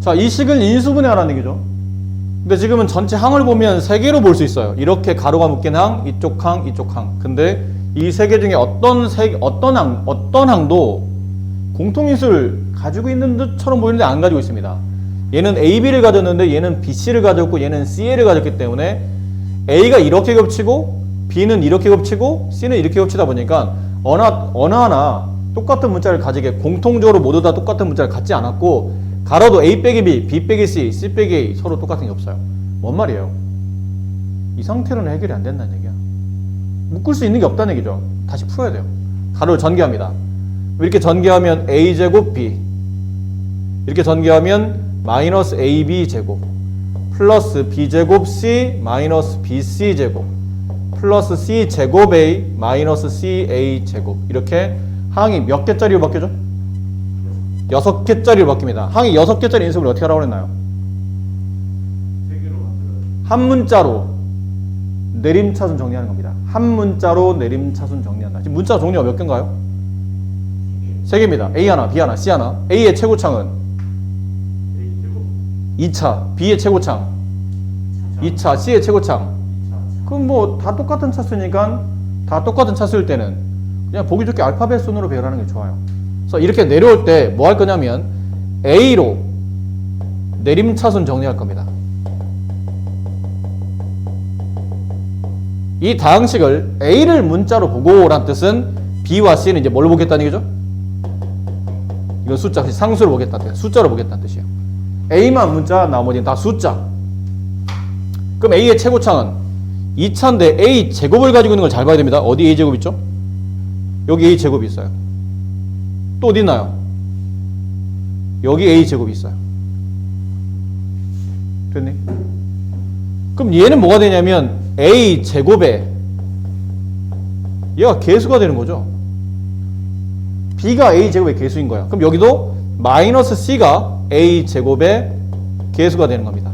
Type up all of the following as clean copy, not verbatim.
자, 이 식을 인수분해하라는 얘기죠. 근데 지금은 전체 항을 보면 세 개로 볼 수 있어요. 이렇게 가로가 묶인 항, 이쪽 항, 이쪽 항. 근데 이 세 개 중에 어떤 항도 공통인수를 가지고 있는 듯처럼 보이는데 안 가지고 있습니다. 얘는 AB를 가졌는데 얘는 BC를 가졌고 얘는 CA를 가졌기 때문에 A가 이렇게 겹치고 B는 이렇게 겹치고 C는 이렇게 겹치다 보니까 어느 하나 똑같은 문자를 가지게 공통적으로 모두 다 똑같은 문자를 갖지 않았고 가로도 A 빼기 B, B 빼기 C, C 빼기 A 서로 똑같은 게 없어요. 뭔 말이에요? 이 상태로는 해결이 안 된다는 얘기야. 묶을 수 있는 게 없다는 얘기죠. 다시 풀어야 돼요. 가로를 전개합니다. 이렇게 전개하면 A제곱 B, 이렇게 전개하면 마이너스 AB 제곱 플러스 B제곱 C 마이너스 BC 제곱 플러스 C 제곱 A 마이너스 CA 제곱. 이렇게 항이 몇 개짜리로 바뀌죠? 6개짜리로 바뀝니다. 항이 6개짜리 인수분해 어떻게 하라고 그랬나요? 한 문자로 내림차순 정리하는 겁니다. 한 문자로 내림차순 정리한다. 지금 문자 종류가 몇 개인가요? 3개입니다. A 하나, B 하나, C 하나. A의 최고창은 2차, B의 최고창 2차, C의 최고창. 그럼 뭐 다 똑같은 차수니까 다 똑같은 차수일 때는 그냥 보기 좋게 알파벳 순으로 배열하는 게 좋아요. 그래서 이렇게 내려올 때 뭐 할 거냐면 A로 내림차순 정리할 겁니다. 이 다항식을 A를 문자로 보고란 뜻은 B와 C는 이제 뭘로 보겠다는 얘기죠? 이건 숫자, 상수로 보겠다는 뜻이에요. 숫자로 보겠다는 뜻이에요. A만 문자, 나머지는 다 숫자. 그럼 A의 최고창은 2차인데 A 제곱을 가지고 있는 걸 잘 봐야 됩니다. 어디 A 제곱 있죠? 여기 A 제곱이 있어요. 또 어디 있나요? 여기 A 제곱이 있어요. 됐니? 그럼 얘는 뭐가 되냐면 A 제곱에 얘가 개수가 되는 거죠. B가 A 제곱의 개수인 거야. 그럼 여기도 마이너스 C가 A 제곱의 개수가 되는 겁니다.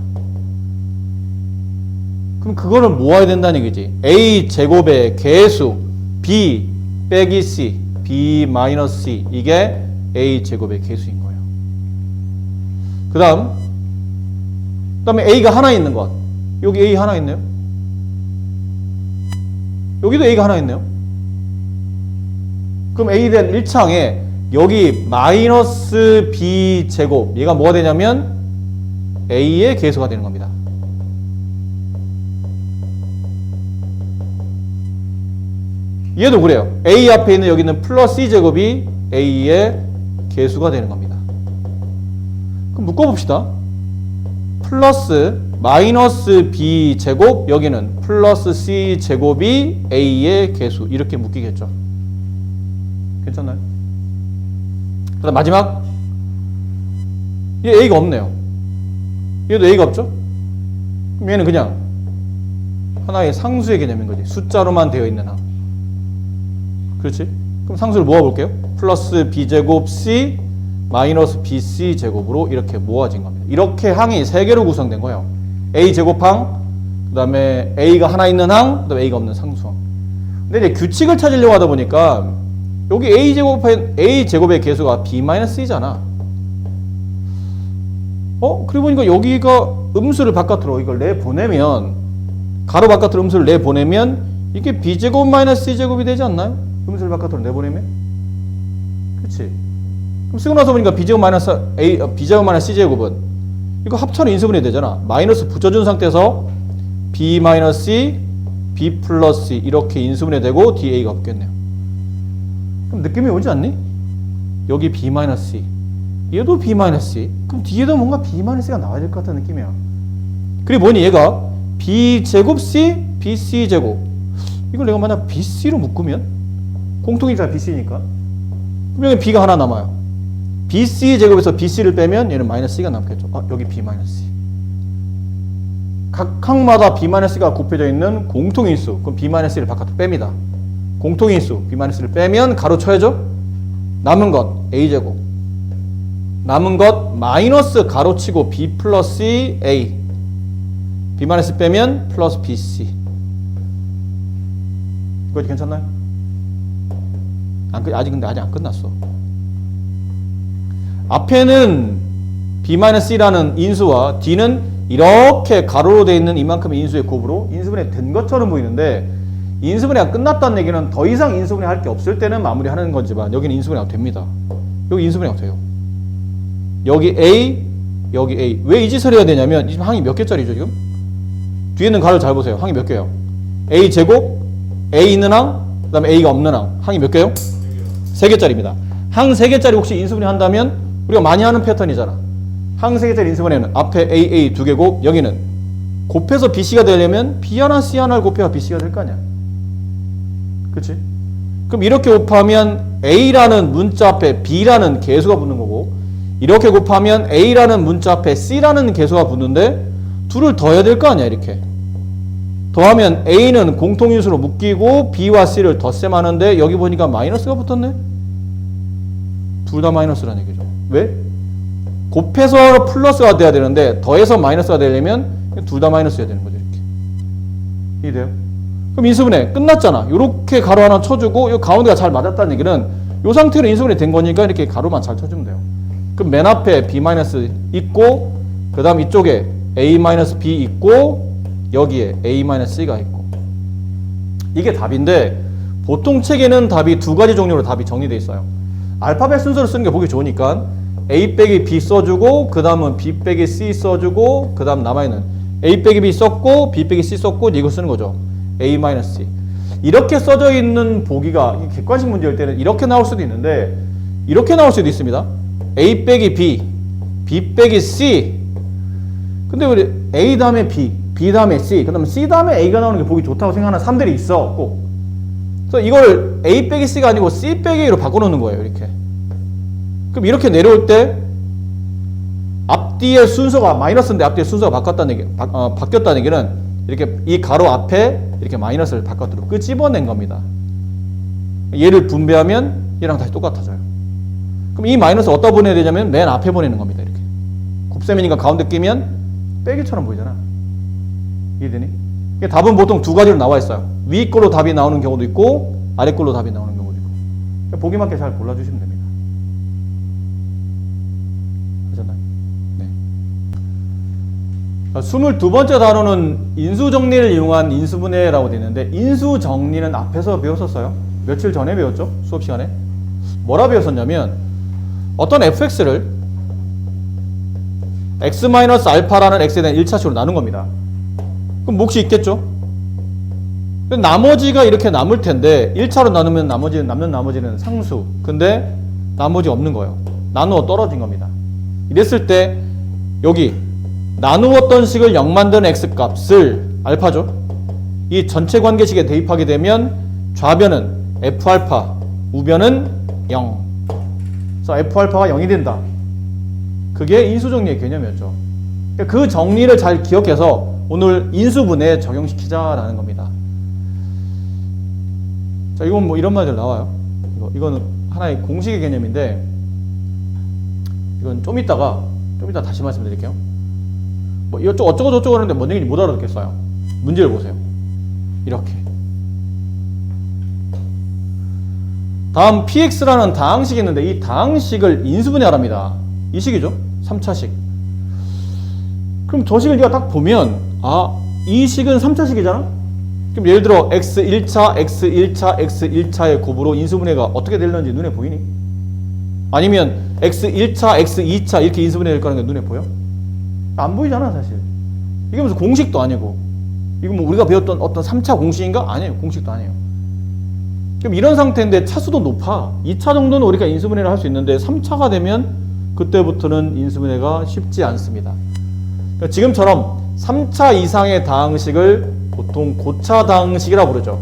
그럼 그거를 모아야 된다는 얘기지. A 제곱의 개수 B 빼기 C, B 마이너스 C, 이게 A 제곱의 개수인 거예요. 그 다음에 A가 하나 있는 것. 여기 A 하나 있네요. 여기도 A가 하나 있네요. 그럼 A에 대한 1차항에 여기 마이너스 B 제곱, 얘가 뭐가 되냐면 A의 개수가 되는 겁니다. 얘도 그래요. A 앞에 있는 여기는 플러스 C 제곱이 A의 개수가 되는 겁니다. 그럼 묶어봅시다. 플러스 마이너스 B 제곱, 여기는 플러스 C 제곱이 A의 개수. 이렇게 묶이겠죠. 괜찮나요? 그 다음 마지막. 얘 A가 없네요. 얘도 A가 없죠? 그럼 얘는 그냥 하나의 상수의 개념인 거지. 숫자로만 되어 있는 항. 그렇지? 그럼 상수를 모아볼게요. 플러스 B제곱 C 마이너스 BC 제곱으로 이렇게 모아진 겁니다. 이렇게 항이 3개로 구성된 거예요. A 제곱항, 그 다음에 A가 하나 있는 항, 그 다음에 A가 없는 상수항. 근데 이제 규칙을 찾으려고 하다 보니까 여기 A 제곱의 개수가 B-C잖아. 그리고 보니까 여기가 음수를 바깥으로 이걸 내보내면, 가로 바깥으로 음수를 내보내면 이게 B제곱 마이너스 C제곱이 되지 않나요? 음수를 바깥으로 내보내면? 그치? 그럼 쓰고 나서 보니까 B제곱 마이너스 C제곱은 이거 합차로 인수분해 되잖아. 마이너스 붙여준 상태에서 B 마이너스 C, B 플러스 C 이렇게 인수분해 되고 뒤에 A가 없겠네요. 그럼 느낌이 오지 않니? 여기 B 마이너스 C, 얘도 B 마이너스 C. 그럼 뒤에도 뭔가 B 마이너스 C가 나와야 될 것 같은 느낌이야. 그리고 뭐니 얘가 B 제곱 C, BC 제곱. 이걸 내가 만약 BC로 묶으면 공통이잖아, BC니까. 그러면 B가 하나 남아요. BC 제곱에서 BC를 빼면 얘는 마이너스 C가 남겠죠. 여기 B 마이너스 C. 각 항마다 B 마이너스 C가 곱해져 있는 공통인수. 그럼 B 마이너스 C를 바깥으로 뺍니다. 공통인수 B 마이너스 C를 빼면 가로 쳐야죠. 남은 것 A 제곱. 남은 것 마이너스 가로 치고 B 플러스 C A. B 마이너스 빼면 플러스 BC. 이거 괜찮나요? 근데 아직 안 끝났어. 앞에는 b-c라는 인수와 d는 이렇게 가로로 되어 있는 이만큼의 인수의 곱으로 인수분해 된 것처럼 보이는데 인수분해가 끝났다는 얘기는 더 이상 인수분해 할 게 없을 때는 마무리하는 거지만 여기는 인수분해가 됩니다. 여기 인수분해가 돼요. 여기 A, 여기 A. 왜 이 짓을 해야 되냐면 지금 항이 몇 개짜리죠 지금? 뒤에 있는 가로 잘 보세요. 항이 몇 개예요? A 제곱, A 있는 항, 그 다음에 A가 없는 항. 항이 몇 개요? 3개짜리입니다. 항 3개짜리 혹시 인수분해 한다면 우리가 많이 하는 패턴이잖아. 항 3개짜리 인수분해는 앞에 AA 2개곱, 여기는 곱해서 BC가 되려면 B 하나 C 하나를 곱해야 BC가 될 거 아니야. 그치? 그럼 이렇게 곱하면 A라는 문자 앞에 B라는 개수가 붙는 거고, 이렇게 곱하면 A라는 문자 앞에 C라는 개수가 붙는데 둘을 더해야 될 거 아니야. 이렇게 더하면 A는 공통인수로 묶이고 B와 C를 덧셈 하는데 여기 보니까 마이너스가 붙었네. 둘 다 마이너스라는 얘기죠. 왜? 곱해서 플러스가 돼야 되는데 더해서 마이너스가 되려면 둘 다 마이너스여야 되는 거죠. 이렇게 이해돼요? 그럼 인수분해 끝났잖아. 이렇게 가로 하나 쳐주고 이 가운데가 잘 맞았다는 얘기는 이 상태로 인수분해 된 거니까 이렇게 가로만 잘 쳐주면 돼요. 그럼 맨 앞에 B- 있고 그 다음 이쪽에 A-B 있고 여기에 A-C가 있고 이게 답인데 보통 책에는 답이 두 가지 종류로 답이 정리되어 있어요. 알파벳 순서로 쓰는 게 보기 좋으니까 A 빼기 B 써주고 그 다음은 B 빼기 C 써주고 그 다음 남아있는 A 빼기 B 썼고 B 빼기 C 썼고 이거 쓰는 거죠. A-C 이렇게 써져 있는 보기가 객관식 문제일 때는 이렇게 나올 수도 있는데 이렇게 나올 수도 있습니다. A 빼기 B, B 빼기 C. 근데 우리 A 다음에 B, B 다음에 C, 그 다음에 C 다음에 A가 나오는 게 보기 좋다고 생각하는 사람들이 있어, 꼭. 그래서 이걸 A 빼기 C가 아니고 C 빼기 A로 바꿔놓는 거예요, 이렇게. 그럼 이렇게 내려올 때 앞뒤의 순서가 마이너스인데 앞뒤의 순서가 바뀌었다는 얘기는 이렇게 이 가로 앞에 이렇게 마이너스를 바깥으로 끄집어낸 겁니다. 얘를 분배하면 얘랑 다시 똑같아져요. 그럼 이 마이너스 어디다 보내야 되냐면 맨 앞에 보내는 겁니다. 이렇게 곱셈이니까 가운데 끼면 빼기처럼 보이잖아. 이해되니? 답은 보통 두 가지로 나와 있어요. 위 걸로 답이 나오는 경우도 있고 아래 걸로 답이 나오는 경우도 있고 보기 맞게 잘 골라주시면 됩니다. 하셨나요? 네. 22번째 단어는 인수정리를 이용한 인수분해라고 되어 있는데 인수정리는 앞에서 배웠었어요. 며칠 전에 배웠죠? 수업 시간에. 뭐라 배웠었냐면 어떤 fx를 x-알파라는 x에 대한 1차식으로 나눈 겁니다. 그럼 몫이 있겠죠? 나머지가 이렇게 남을 텐데 1차로 나누면 남는 나머지는 상수. 근데 나머지 없는 거예요. 나누어 떨어진 겁니다. 이랬을 때 여기 나누었던 식을 0 만드는 x값을 알파죠. 이 전체 관계식에 대입하게 되면 좌변은 f알파, 우변은 0. 그래서 f알파가 0이 된다. 그게 인수정리의 개념이었죠. 그 정리를 잘 기억해서 오늘 인수분해에 적용시키자라는 겁니다. 자, 이건 뭐 이런 말들 나와요. 이거는 하나의 공식의 개념인데 이건 좀 이따 다시 말씀드릴게요. 뭐 이쪽 어쩌고 저쩌고 하는데 뭔 얘기인지 못 알아듣겠어요. 문제를 보세요. 이렇게. 다음 px라는 다항식이 있는데 이 다항식을 인수분해하랍니다. 이 식이죠. 3차식. 그럼 저 식을 네가 딱 보면 이 식은 3차식이잖아? 그럼 예를 들어 x1차, x1차, x1차의 곱으로 인수분해가 어떻게 되는지 눈에 보이니? 아니면 x1차, x2차 이렇게 인수분해 될 거라는 게 눈에 보여? 안 보이잖아 사실. 이게 무슨 공식도 아니고 이거 뭐 우리가 배웠던 어떤 3차 공식인가? 아니에요. 공식도 아니에요. 그럼 이런 상태인데 차수도 높아. 2차 정도는 우리가 인수분해를 할 수 있는데 3차가 되면 그때부터는 인수분해가 쉽지 않습니다. 그러니까 지금처럼 3차 이상의 다항식을 보통 고차 다항식이라고 부르죠.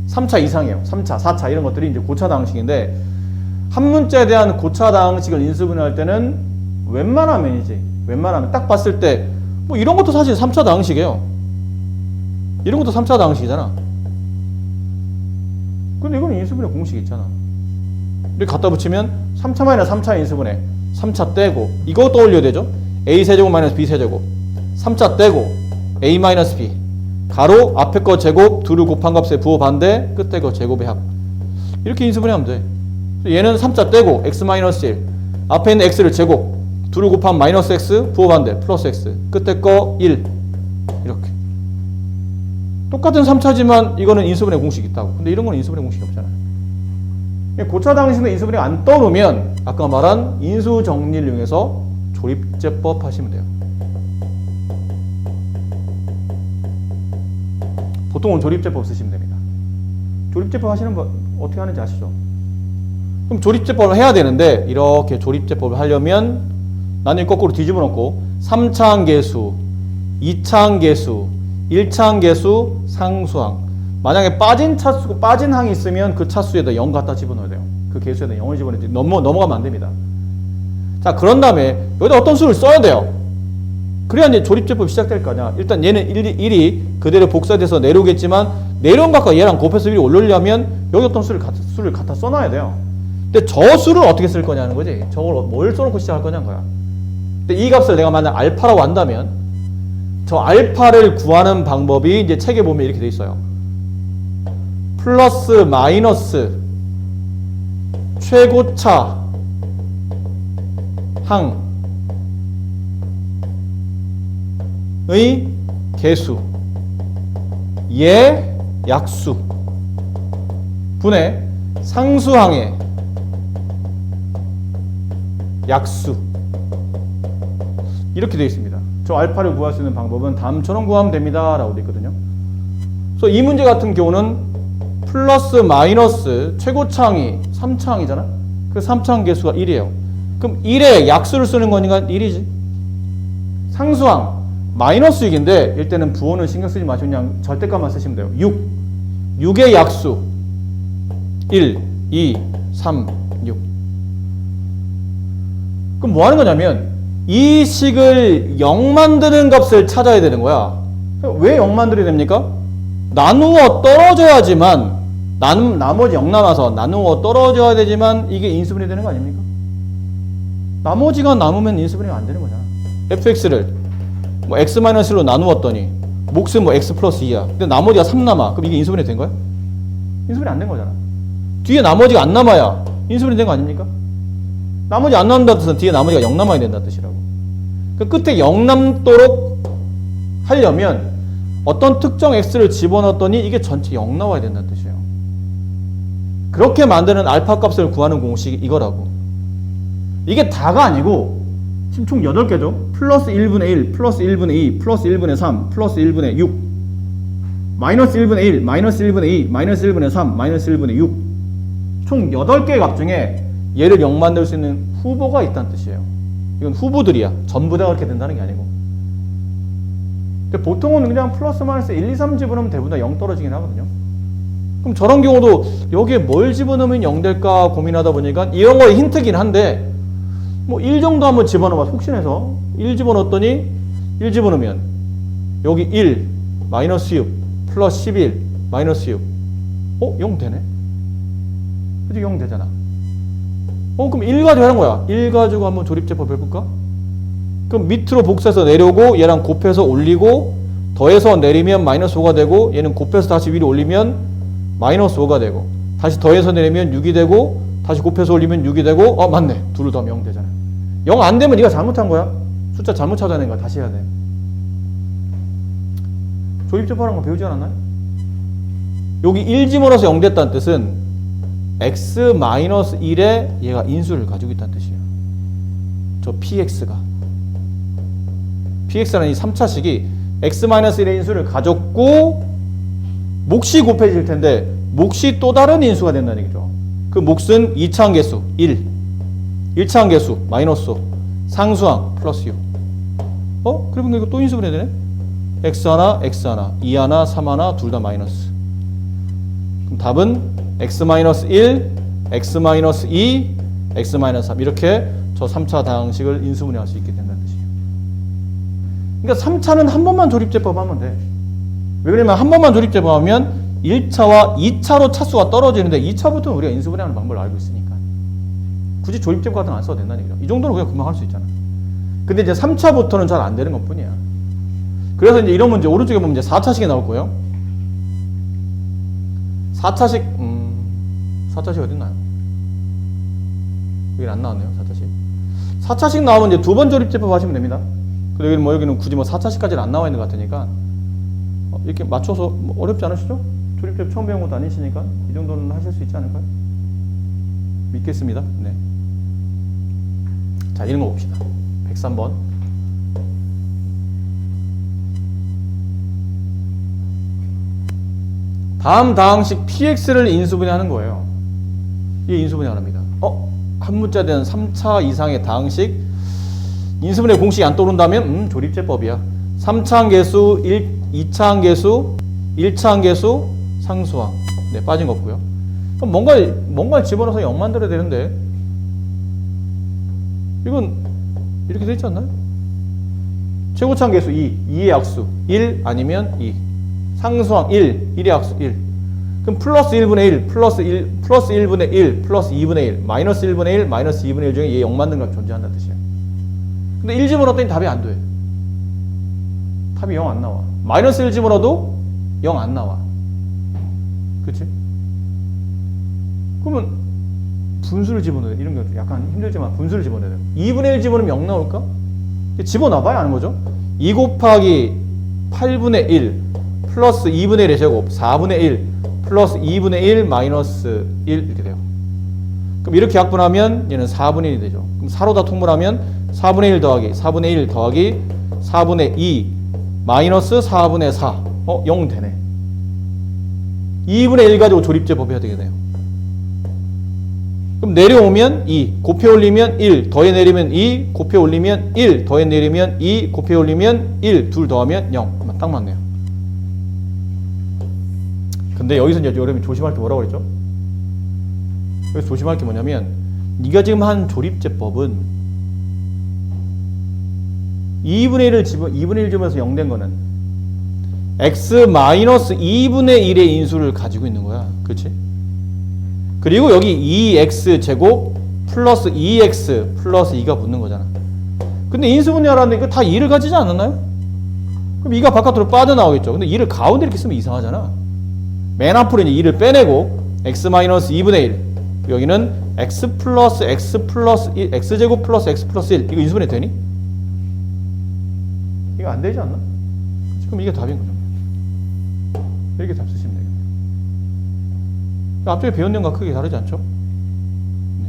3차 이상이에요. 3차, 4차 이런 것들이 이제 고차 다항식인데 한 문자에 대한 고차 다항식을 인수분해할 때는 웬만하면 딱 봤을 때 뭐 이런 것도 사실 3차 다항식이에요. 이런 것도 3차 다항식이잖아. 근데 이건 인수분해 공식이 있잖아. 이렇게 갖다 붙이면 3차 마이너스 3차 인수분해 3차 떼고 이거 떠올려야 되죠. a세제곱 마이너스 b세제곱 3차 떼고 a 마이너스 b 가로 앞에 거 제곱 둘을 곱한 값에 부호 반대 끝에 거 제곱의 합 이렇게 인수분해하면 돼. 얘는 3차 떼고 x 마이너스 1 앞에 있는 x를 제곱, 둘을 곱하면 마이너스 x, 부호반대 플러스 x, 끝에 거 1 이렇게. 똑같은 3차지만 이거는 인수분해 공식이 있다고. 근데 이런 건 인수분해 공식이 없잖아요. 고차 당시는 인수분해 안 떠오르면 아까 말한 인수 정리를 이용해서 조립제법 하시면 돼요. 보통은 조립제법 쓰시면 됩니다. 조립제법 하시는 거 어떻게 하는지 아시죠? 그럼 조립제법을 해야 되는데 이렇게 조립제법을 하려면 나는 거꾸로 뒤집어 놓고 3차항계수, 2차항계수, 1차항계수, 상수항. 만약에 빠진 차수, 빠진 항이 있으면 그 차수에다 0 갖다 집어넣어야 돼요. 그 계수에다 0을 집어넣지 넘어가면 안 됩니다. 자, 그런 다음에 여기다 어떤 수를 써야 돼요. 그래야 이제 조립제법이 시작될 거 아니야. 일단 얘는 1이 그대로 복사돼서 내려오겠지만 내려온 것과 얘랑 곱해서 1이 올리려면 여기 어떤 수를 갖다 써놔야 돼요. 근데 저 수를 어떻게 쓸 거냐는 거지. 저걸 뭘 써놓고 시작할 거냐는 거야. 근데 이 값을 내가 만약 알파라고 한다면 저 알파를 구하는 방법이 이제 책에 보면 이렇게 돼 있어요. 플러스 마이너스 최고차 항의 개수 예 약수 분의 상수항의 약수 이렇게 되어 있습니다. 저 알파를 구할 수 있는 방법은 다음처럼 구하면 됩니다 라고 되어 있거든요. 그래서 이 문제 같은 경우는 플러스 마이너스 최고차항이 3차항이잖아. 그 3차항 개수가 1이에요. 그럼 1에 약수를 쓰는 거니까 1이지. 상수항 마이너스 6인데 이때는 부호는 신경 쓰지 마시고 그냥 절대값만 쓰시면 돼요. 6의 약수 1, 2, 3, 6. 그럼 뭐 하는 거냐면 이 식을 0 만드는 값을 찾아야 되는 거야. 왜 0 만들어야 됩니까? 나누어 떨어져야지만 나머지 0 남아서 나누어 떨어져야 되지만 이게 인수분해 되는 거 아닙니까? 나머지가 남으면 인수분해가 안 되는 거잖아. fx를 뭐 x-1로 나누었더니 몫은 뭐 x 플러스 2야. 근데 나머지가 3 남아. 그럼 이게 인수분해 된 거야? 인수분해 안 된 거잖아. 뒤에 나머지가 안 남아야 인수분해 된 거 아닙니까? 나머지 안 남는다는 뜻은 뒤에 나머지가 0 남아야 된다는 뜻이라고. 그 끝에 0 남도록 하려면 어떤 특정 x를 집어넣었더니 이게 전체 0 나와야 된다는 뜻이에요. 그렇게 만드는 알파 값을 구하는 공식이 이거라고. 이게 다가 아니고 지금 총 8개죠. 플러스 1분의 1, 플러스 1분의 2, 플러스 1분의 3, 플러스 1분의 6, 마이너스 1분의 1, 마이너스 1분의 2, 마이너스 1분의 3, 마이너스 1분의 6. 총 8개의 값 중에 얘를 0 만들 수 있는 후보가 있다는 뜻이에요. 이건 후보들이야. 전부 다 그렇게 된다는 게 아니고. 근데 보통은 그냥 플러스 마이너스 1, 2, 3 집어넣으면 대부분 다 0 떨어지긴 하거든요. 그럼 저런 경우도 여기에 뭘 집어넣으면 0 될까 고민하다 보니까 이런 거에 힌트긴 한데 뭐 1 정도 한번 집어넣어봐. 혹시해서 1 집어넣었더니 1 집어넣으면 여기 1, 마이너스 6, 플러스 11, 마이너스 6. 0 되네? 그치? 0 되잖아. 그럼 1 가지고 하는 거야. 1 가지고 한번 조립제법 해볼까? 그럼 밑으로 복사해서 내려오고 얘랑 곱해서 올리고 더해서 내리면 마이너스 5가 되고 얘는 곱해서 다시 위로 올리면 마이너스 5가 되고 다시 더해서 내리면 6이 되고 다시 곱해서 올리면 6이 되고 맞네. 둘을 더하면 0 되잖아. 0 안 되면 네가 잘못한 거야. 숫자 잘못 찾아낸 거야. 다시 해야 돼. 조립제법하는 거 배우지 않았나요? 여기 1 집어넣어서 0 됐다는 뜻은 x-1에 얘가 인수를 가지고 있다는 뜻이에요. 저 px가. px라는 이 3차식이 x-1의 인수를 가졌고 몫이 곱해질 텐데 몫이 또 다른 인수가 된다는 얘기죠. 그 몫은 2차항 개수 1, 1차항 개수 마이너스 5, 상수항 플러스 6. 그러면 이거 또 인수분해 되네? x 하나, x 하나, 2 하나, 3 하나, 둘 다 마이너스. 그럼 답은 x-1, x-2, x-3 이렇게 저 3차 다항식을 인수분해할 수 있게 된다는 뜻이에요. 그러니까 3차는 한 번만 조립제법 하면 돼. 왜 그러냐면 한 번만 조립제법 하면 1차와 2차로 차수가 떨어지는데 2차부터는 우리가 인수분해하는 방법을 알고 있으니까 굳이 조립제법 같은 거 안 써도 된다는 얘기죠. 이 정도는 그냥 금방 할 수 있잖아. 근데 이제 3차부터는 잘 안 되는 것 뿐이야. 그래서 이제 이런 문제 오른쪽에 보면 이제 4차식이 나올 거예요. 4차식 4차식 어딨나요? 여기 안 나왔네요. 4차식. 4차식 나오면 이제 두 번 조립제법 하시면 됩니다. 근데 여기는 여기는 굳이 4차식까지는 안 나와 있는 것 같으니까 이렇게 맞춰서 어렵지 않으시죠? 조립제법 처음 배운 것도 아니시니까 이 정도는 하실 수 있지 않을까요? 믿겠습니다. 네. 자, 이런 거 봅시다. 103번. 다음 다항식 px를 인수분해하는 거예요. 이게 인수분해합니다. 한 문자 되는 3차 이상의 다항식 인수분해 공식이 안 떠오른다면 조립제법이야. 3차 항계수, 2차 항계수, 1차 항계수, 상수항. 네, 빠진 거 없고요. 그럼 뭔가를 집어넣어서 0 만들어야 되는데 이건 이렇게 돼 있지 않나요? 최고차 항계수 2의 약수 1 아니면 2. 상수항 1의 약수 1. 그럼 플러스 1분의 1, 플러스 1분의 1, 플러스 2분의 1, 마이너스 1분의 1, 마이너스 2분의 1 중에 얘 0 만든 걸 존재한다는 뜻이에요. 근데 1 집어넣었더니 답이 안 돼. 답이 0 안 나와. 마이너스 1 집어넣어도 0 안 나와. 그치? 그러면 분수를 집어넣어야 돼. 이런 게 약간 힘들지만 분수를 집어넣어야 돼. 2분의 1 집어넣으면 0 나올까? 집어넣어봐야 아는 거죠. 2 곱하기 8분의 1 플러스 2분의 1의 제곱 4분의 1 플러스 2분의 1 마이너스 1 이렇게 돼요. 그럼 이렇게 약분하면 얘는 4분의 1이 되죠. 그럼 4로 다 통분하면 4분의 1 더하기 4분의 1 더하기 4분의 2 마이너스 4분의 4 0 되네. 2분의 1 가지고 조립제법 해야 되겠네요. 그럼 내려오면 2 곱해 올리면 1 더해 내리면 2 곱해 올리면 1 더해 내리면 2 곱해 올리면 1 둘 더하면 0 딱 맞네요. 근데 여기서 이제 여러분이 조심할 게 뭐라고 그랬죠? 여기서 조심할 게 뭐냐면 네가 지금 한 조립제법은 2분의 1을 2분의 1 집어서 0 된 거는 x 마이너스 2분의 1의 인수를 가지고 있는 거야. 그렇지? 그리고 여기 2x 제곱 플러스 2x 플러스 2가 붙는 거잖아. 근데 인수분해하라는데 이거 다 2를 가지지 않았나요? 그럼 2가 바깥으로 빠져나오겠죠. 근데 2를 가운데 이렇게 쓰면 이상하잖아. 맨 앞으로 이제 2를 빼내고 x 마이너스 2분의 1 여기는 x 플러스 1 x제곱 플러스 x 플러스 1 이거 인수분해 되니? 이거 안 되지 않나? 그럼 이게 답인 거죠. 이렇게 답 쓰시면 되겠네요. 앞쪽에 배운 내용과 크게 다르지 않죠? 네.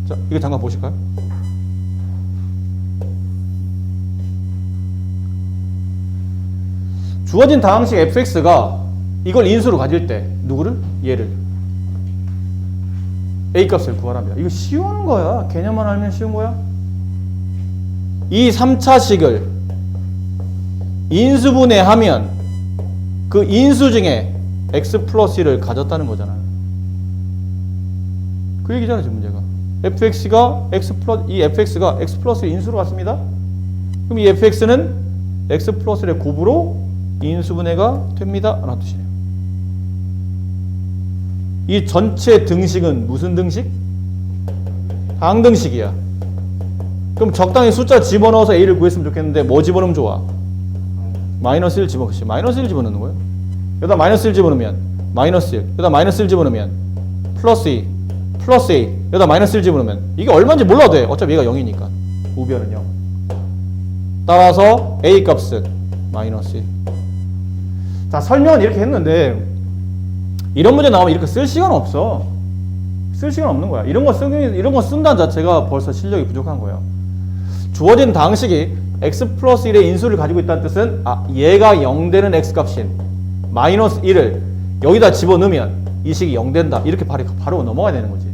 자, 이거 잠깐 보실까요? 주어진 다항식 fx가 이걸 인수로 가질 때 누구를? 얘를 a 값을 구하랍니다. 이거 쉬운 거야. 개념만 알면 쉬운 거야. 이 3차식을 인수분해하면 그 인수 중에 x 플러스 1을 가졌다는 거잖아요. 그 얘기잖아 지금 문제가. fx가 이 fx가 x 플러스 1 인수로 갔습니다. 그럼 이 fx는 x 플러스 1의 곱으로 인수분해가 됩니다. 라는 뜻이에요. 이 전체 등식은 무슨 등식? 항등식이야. 그럼 적당히 숫자 집어넣어서 a를 구했으면 좋겠는데 뭐 집어넣으면 좋아? 마이너스 1 집어넣지. 마이너스 1 집어넣는 거예요. 여기다 마이너스 1 집어넣으면 마이너스 1. 여기다 마이너스 1 집어넣으면 플러스 2. 플러스 a. 여기다 마이너스 1 집어넣으면 이게 얼마인지 몰라도 돼. 어차피 얘가 0이니까. 우변은 0. 따라서 a 값은 마이너스 1. 자, 설명은 이렇게 했는데 이런 문제 나오면 이렇게 쓸 시간 없어. 쓸 시간 없는 거야. 이런 거 쓴다는 자체가 벌써 실력이 부족한 거예요. 주어진 다항식이 x 플러스 1의 인수를 가지고 있다는 뜻은 얘가 0 되는 x 값인 마이너스 1을 여기다 집어넣으면 이 식이 0 된다. 이렇게 바로 넘어가야 되는 거지.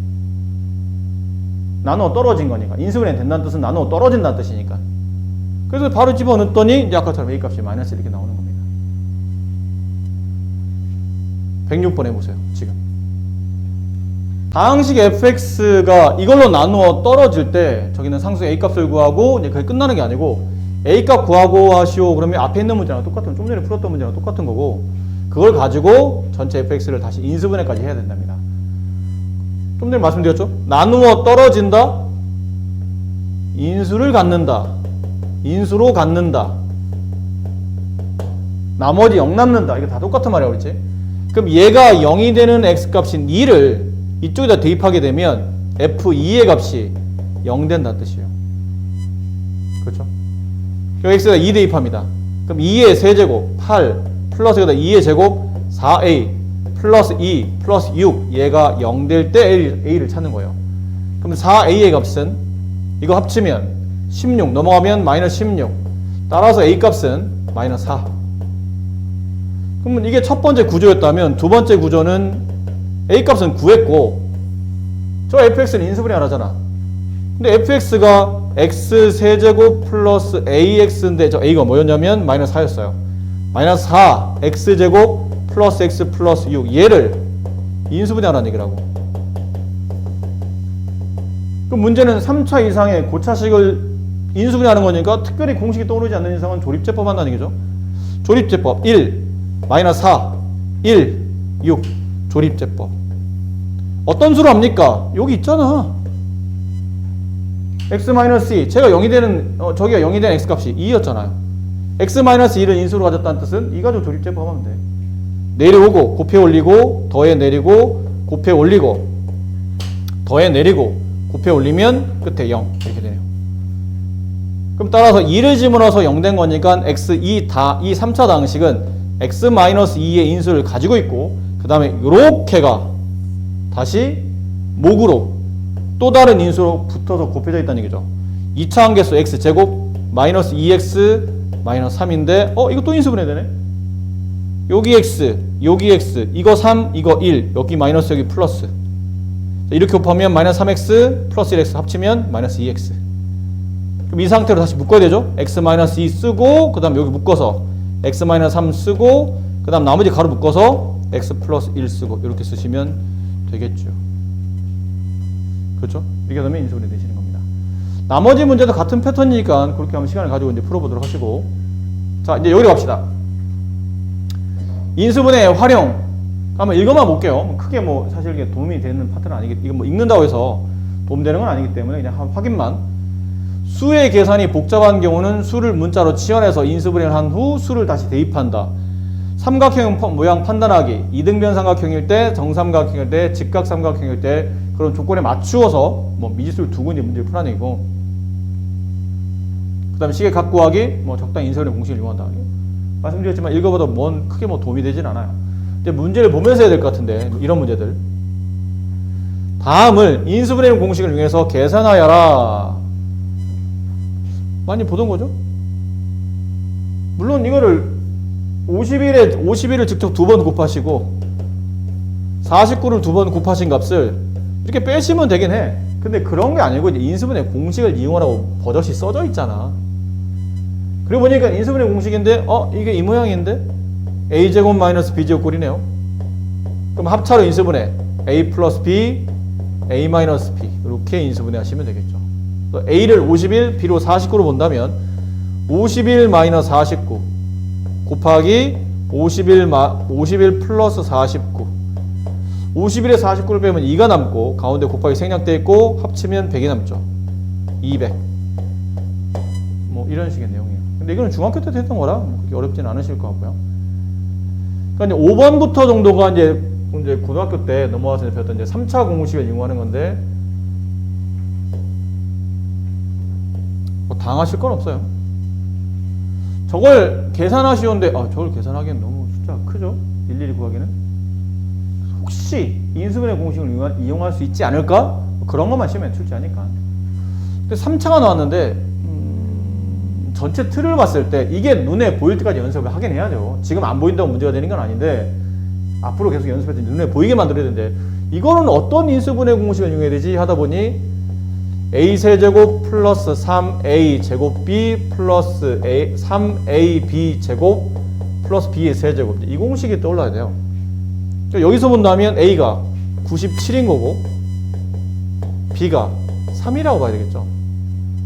나누어 떨어진 거니까. 인수분해 된다는 뜻은 나누어 떨어진다는 뜻이니까. 그래서 바로 집어넣었더니 이제 아까처럼 a 값이 마이너스 이렇게 나오는 겁니다. 106번 해보세요. 지금 다항식 fx가 이걸로 나누어 떨어질 때 저기는 상수 a 값을 구하고 이제 그게 끝나는 게 아니고 a 값 구하고 하시오 그러면 앞에 있는 문제랑 똑같은 좀 전에 풀었던 문제랑 똑같은 거고 그걸 가지고 전체 fx를 다시 인수분해까지 해야 된답니다. 좀 전에 말씀드렸죠? 나누어 떨어진다, 인수를 갖는다, 인수로 갖는다, 나머지 0 남는다. 이거 다 똑같은 말이야, 그렇지? 그럼 얘가 0이 되는 x값인 2를 이쪽에다 대입하게 되면 f2의 값이 0 된다는 뜻이에요. 그렇죠? 여기 x가 2 대입합니다. 그럼 2의 세제곱 8 플러스 여기다 2의 제곱 4a 플러스 2 플러스 6 얘가 0 될 때 a를 찾는 거예요. 그럼 4a의 값은 이거 합치면 16 넘어가면 마이너스 16 따라서 a 값은 마이너스 4. 그러면 이게 첫 번째 구조였다면 두 번째 구조는 a 값은 구했고 저 fx는 인수분해 안 하잖아. 근데 fx가 x 세제곱 플러스 ax인데 저 a가 뭐였냐면 마이너스 4였어요. 마이너스 4 x제곱 플러스 x 플러스 6 얘를 인수분해 하라는 얘기라고. 그럼 문제는 3차 이상의 고차식을 인수분해 하는 거니까 특별히 공식이 떠오르지 않는 이상은 조립제법 한다는 얘기죠. 조립제법 1 마이너스 4 1 6 조립제법. 어떤 수로 합니까? 여기 있잖아. x-2 제가 0이 되는 저기가 0이 되는 x값이 2였잖아요. x-2를 인수로 가졌다는 뜻은 이 가지고 조립제법 하면 돼. 내려오고 곱해 올리고 더해 내리고 곱해 올리고 더해 내리고 곱해 올리면 끝에 0 이렇게 되네요. 그럼 따라서 2를 집어넣어서 0 된 거니까 x2 이 3차 방식은 x-2의 인수를 가지고 있고 그 다음에 요렇게가 다시 목으로 또 다른 인수로 붙어서 곱해져 있다는 얘기죠. 2차 함계수 x제곱 마이너스 2x 마이너스 3인데 이거 또 인수분해 되네. 여기 x 여기 x 이거 3 이거 1 여기 마이너스 여기 플러스 이렇게 곱하면 마이너스 3x 플러스 1x 합치면 마이너스 2x. 그럼 이 상태로 다시 묶어야 되죠. x-2 쓰고 그 다음 여기 묶어서 x-3 쓰고 그 다음 나머지 가로 묶어서 x 플러스 1 쓰고 이렇게 쓰시면 되겠죠. 그렇죠? 이렇게 되면 인수분해 되시는 겁니다. 나머지 문제도 같은 패턴이니까 그렇게 하면 시간을 가지고 이제 풀어보도록 하시고, 자 이제 여기로 갑시다. 인수분해 활용 한번 읽어만 볼게요. 크게 뭐 사실 이게 도움이 되는 파트는 아니기, 이거 뭐 읽는다고 해서 도움되는 건 아니기 때문에 그냥 확인만. 수의 계산이 복잡한 경우는 수를 문자로 치환해서 인수분해를 한 후 수를 다시 대입한다. 삼각형 모양 판단하기. 이등변 삼각형일 때, 정삼각형일 때, 직각삼각형일 때 그런 조건에 맞추어서 뭐 미지수를 두고 이제 문제를 풀어내는 얘기고, 그 다음에 시계 각 구하기, 뭐 적당히 인수분해 공식을 이용한다. 말씀드렸지만 읽어봐도 뭔 크게 뭐 도움이 되진 않아요. 근데 문제를 보면서 해야 될 것 같은데 이런 문제들. 다음을 인수분해 공식을 이용해서 계산하여라. 많이 보던 거죠? 물론 이거를 51을 직접 두 번 곱하시고 49를 두 번 곱하신 값을 이렇게 빼시면 되긴 해. 근데 그런 게 아니고 이제 인수분해 공식을 이용하라고 버젓이 써져 있잖아. 그리고 보니까 인수분해 공식인데 이게 이 모양인데 a제곱 마이너스 b제곱 꼴이네요. 그럼 합차로 인수분해 a 플러스 b a 마이너스 b 이렇게 인수분해 하시면 되겠죠. a를 51, b로 49로 본다면 51 마이너스 49 곱하기 51 플러스 49 51에 49를 빼면 2가 남고 가운데 곱하기 생략되어 있고 합치면 100이 남죠. 200 뭐 이런 식의 내용이에요. 근데 이거는 중학교 때도 했던 거라 그렇게 어렵진 않으실 것 같고요. 그러니까 이제 5번부터 정도가 이제 고등학교 때 넘어와서 배웠던 이제 3차 공식을 이용하는 건데 뭐 당하실 건 없어요. 저걸 계산하시는데 저걸 계산하기엔 너무 숫자가 크죠? 일일이 구하기는. 혹시 인수분해 공식을 이용할 수 있지 않을까? 그런 것만 시험에 출제하니까. 근데 3차가 나왔는데 전체 틀을 봤을 때 이게 눈에 보일 때까지 연습을 하긴 해야죠. 지금 안 보인다고 문제가 되는 건 아닌데 앞으로 계속 연습할 때 눈에 보이게 만들어야 되는데 이거는 어떤 인수분해 공식을 이용해야 되지 하다 보니 a 세제곱 플러스 3a 제곱 b 플러스 3ab 제곱 플러스 b의 세제곱 이 공식이 떠올라야 돼요. 여기서 본다면 a가 97인 거고 b가 3이라고 봐야 되겠죠.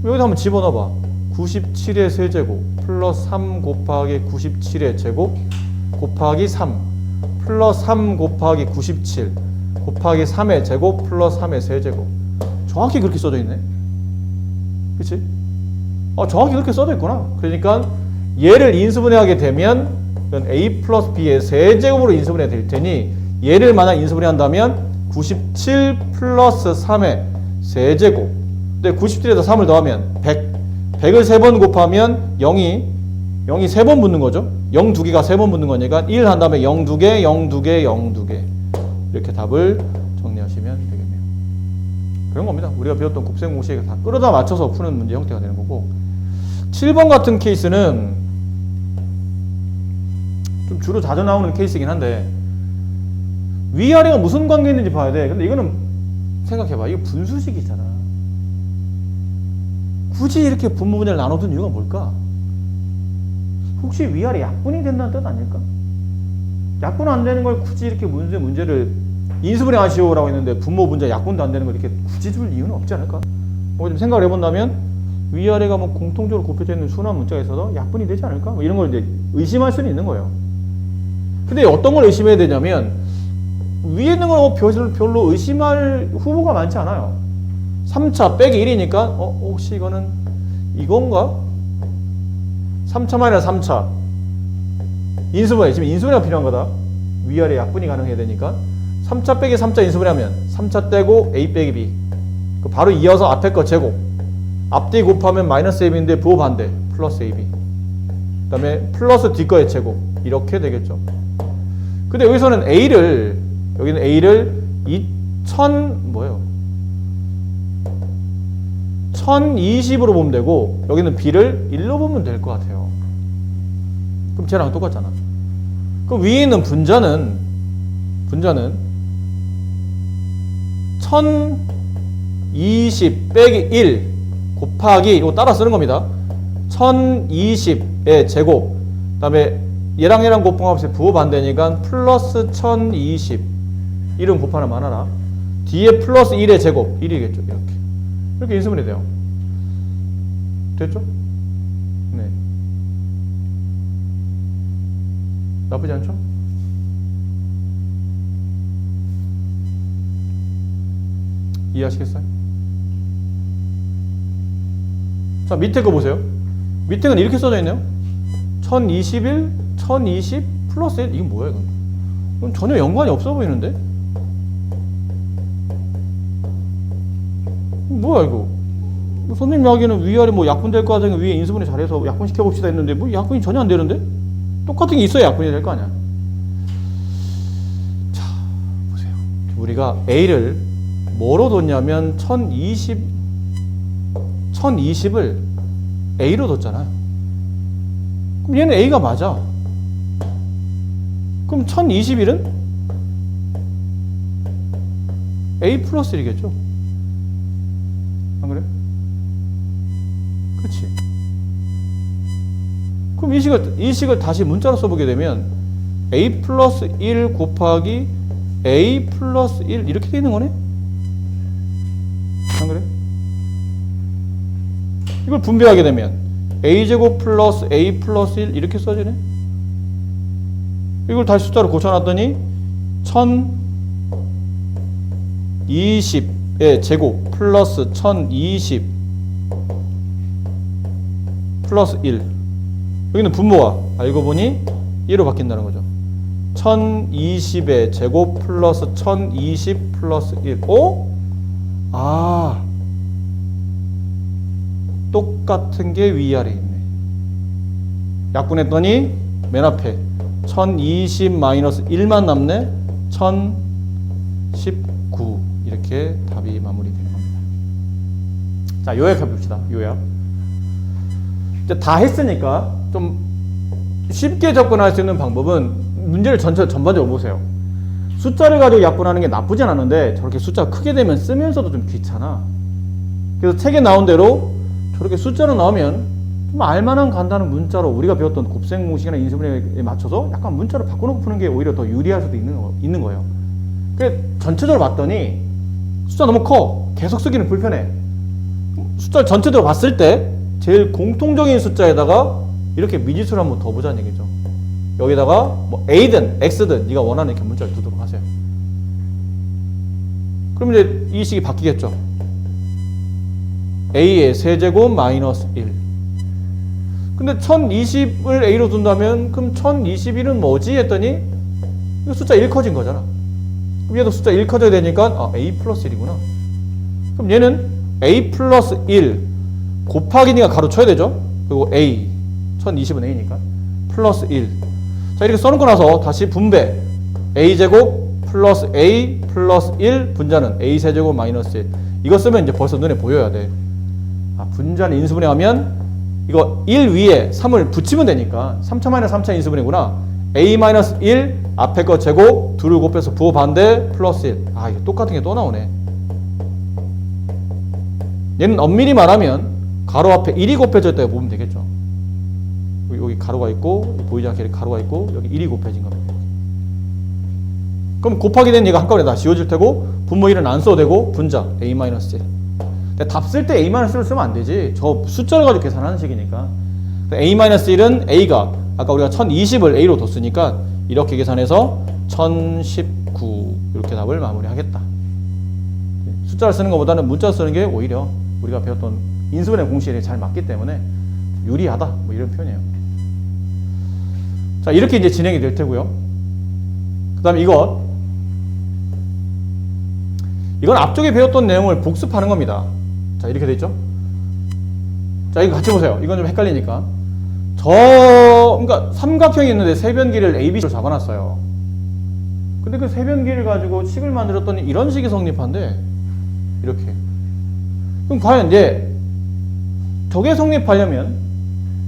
여기다 한번 집어넣어봐. 97의 세제곱 플러스 3 곱하기 97의 제곱 곱하기 3 플러스 3 곱하기 97 곱하기 3의 제곱 플러스 3의 세제곱. 정확히 그렇게 써져 있네. 그치? 정확히 그렇게 써져 있구나. 그러니까 얘를 인수분해하게 되면 a 플러스 b의 세제곱으로 인수분해 될 테니 얘를 만약 인수분해 한다면 97 플러스 3의 세제곱. 근데 97에다 3을 더하면 100. 100을 3번 곱하면 0이 3번 붙는 거죠. 0 2개가 3번 붙는 거니까 1 한 다음에 0 2개, 0 2개, 0 2개. 이렇게 답을 정리하시면 되겠네요. 그런 겁니다. 우리가 배웠던 곱셈 공식에 다 끌어다 맞춰서 푸는 문제 형태가 되는 거고. 7번 같은 케이스는 좀 주로 자주 나오는 케이스이긴 한데 위아래가 무슨 관계 있는지 봐야 돼. 근데 이거는 생각해봐. 이거 분수식이잖아. 굳이 이렇게 분모 분해를 나눠둔 이유가 뭘까? 혹시 위아래 약분이 된다는 뜻 아닐까? 약분 안 되는 걸 굳이 이렇게 문제를 인수분해 하시오라고 했는데 분모 분자 약분도 안 되는 걸 이렇게 굳이 둘 이유는 없지 않을까? 뭐 좀 생각을 해본다면 위아래가 뭐 공통적으로 곱해져 있는 순환 문자가 있어서 약분이 되지 않을까? 뭐 이런 걸 이제 의심할 수는 있는 거예요. 근데 어떤 걸 의심해야 되냐면 위에 있는 걸 별로 의심할 후보가 많지 않아요. 3차 빼기 1이니까 혹시 이거는 이건가? 3차 마이너스 3차 인수분해. 지금 인수분해가 필요한 거다. 위아래 약분이 가능해야 되니까 3차 빼기 3차 인수분해하면 3차 떼고 a 빼기 b 바로 이어서 앞에 거 제곱 앞뒤 곱하면 마이너스 ab인데 부호 반대 플러스 ab 그 다음에 플러스 뒷거의 제곱 이렇게 되겠죠. 근데 여기서는 여기는 a를 1020으로 보면 되고 여기는 b를 1로 보면 될 것 같아요. 그럼 쟤랑 똑같잖아. 그럼 위에 있는 분자는 1020 빼기 1 곱하기 이거 따라 쓰는 겁니다. 1020의 제곱 그 다음에 얘랑 곱하면 부호 반대니까 플러스 1020 1은 곱하나 마나라 뒤에 플러스 1의 제곱 1이겠죠. 이렇게 인수분해 돼요. 됐죠? 네. 나쁘지 않죠? 이해하시겠어요? 자, 밑에 거 보세요. 밑에 건 이렇게 써져 있네요. 1021, 1020 플러스 1. 이건 뭐야, 이건? 전혀 연관이 없어 보이는데? 뭐야, 이거? 선생님 이야기는 위아래 뭐 약분될 거 같은 위에 인수분해 잘해서 약분시켜 봅시다 했는데 뭐 약분이 전혀 안 되는데? 똑같은 게 있어야 약분이 될 거 아니야. 자, 보세요. 우리가 A를 뭐로 뒀냐면 1020을 A로 뒀잖아요. 그럼 얘는 A가 맞아. 그럼 1021은 A 플러스 1이겠죠? 안 그래? 그렇지. 그럼 이 식을 다시 문자로 써보게 되면 A 플러스 1 곱하기 A 플러스 1 이렇게 되어 있는 거네? 안 그래? 이걸 분배하게 되면 A제곱 플러스 A 플러스 1 이렇게 써지네? 이걸 다시 숫자로 고쳐놨더니 1020의 제곱 플러스 1020 플러스 1 여기는 분모가 알고 보니 1로 바뀐다는 거죠. 1020의 제곱 플러스 1020 플러스 1 똑같은 게 위아래에 있네. 약분했더니 맨 앞에 1020 마이너스 1만 남네. 1019 이렇게 답이 마무리되는 겁니다. 자, 요약해봅시다. 요약. 이제 다 했으니까 좀 쉽게 접근할 수 있는 방법은 문제를 전반적으로 보세요. 숫자를 가지고 약분하는 게 나쁘진 않은데 저렇게 숫자가 크게 되면 쓰면서도 좀 귀찮아. 그래서 책에 나온 대로 저렇게 숫자로 나오면 좀 알만한 간단한 문자로 우리가 배웠던 곱셈 공식이나 인수분해에 맞춰서 약간 문자로 바꿔놓고 푸는 게 오히려 더 유리할 수도 있는 거예요. 그래서 전체적으로 봤더니 숫자 너무 커. 계속 쓰기는 불편해. 숫자를 전체적으로 봤을 때 제일 공통적인 숫자에다가 이렇게 미지수를 한번 더 보자는 얘기죠. 여기다가 뭐 A든 X든 네가 원하는 이렇게 문자를 두도록 하세요. 그럼 이제 이 식이 바뀌겠죠. A의 세제곱 마이너스 1. 근데 1020을 A로 둔다면 그럼 1021은 뭐지? 했더니 숫자 1 커진 거잖아. 그럼 얘도 숫자 1 커져야 되니까 A 플러스 1이구나. 그럼 얘는 a 플러스 1 곱하기 니가 가로 쳐야 되죠. 그리고 a 1020은 a니까 플러스 1. 자, 이렇게 써놓고 나서 다시 분배 a제곱 플러스 a 플러스 1 분자는 a 세제곱 마이너스 1. 이거 쓰면 이제 벌써 눈에 보여야 돼. 아, 분자는 인수분해 하면 이거 1 위에 3을 붙이면 되니까 3차 마이너스 3차 인수분해구나. a 마이너스 1 앞에 거 제곱 2를 곱해서 부호 반대 플러스 1. 아, 이거 똑같은 게 또 나오네. 얘는 엄밀히 말하면 가로 앞에 1이 곱해져 있다고 보면 되겠죠. 여기 가로가 있고 보이지 않게 가로가 있고 여기 1이 곱해진 겁니다. 그럼 곱하기 된 얘가 한꺼번에 다 지워질 테고 분모 1은 안 써도 되고 분자 a-1. 근데 답 쓸 때 a-1을 쓰면 안 되지. 저 숫자를 가지고 계산하는 식이니까. a-1은 a가 아까 우리가 1020을 a로 뒀으니까 이렇게 계산해서 1019 이렇게 답을 마무리하겠다. 숫자를 쓰는 것보다는 문자 쓰는 게 오히려 우리가 배웠던 인수분해 공식에 잘 맞기 때문에 유리하다 뭐 이런 표현이에요. 자, 이렇게 이제 진행이 될 테고요. 그 다음에 이건 앞쪽에 배웠던 내용을 복습하는 겁니다. 자, 이렇게 돼 있죠. 자, 이거 같이 보세요. 이건 좀 헷갈리니까. 그러니까 삼각형이 있는데 세변기를 ABC로 잡아놨어요. 근데 그 세변기를 가지고 식을 만들었더니 이런 식이 성립한데 이렇게. 그럼 과연 이제 저게 성립하려면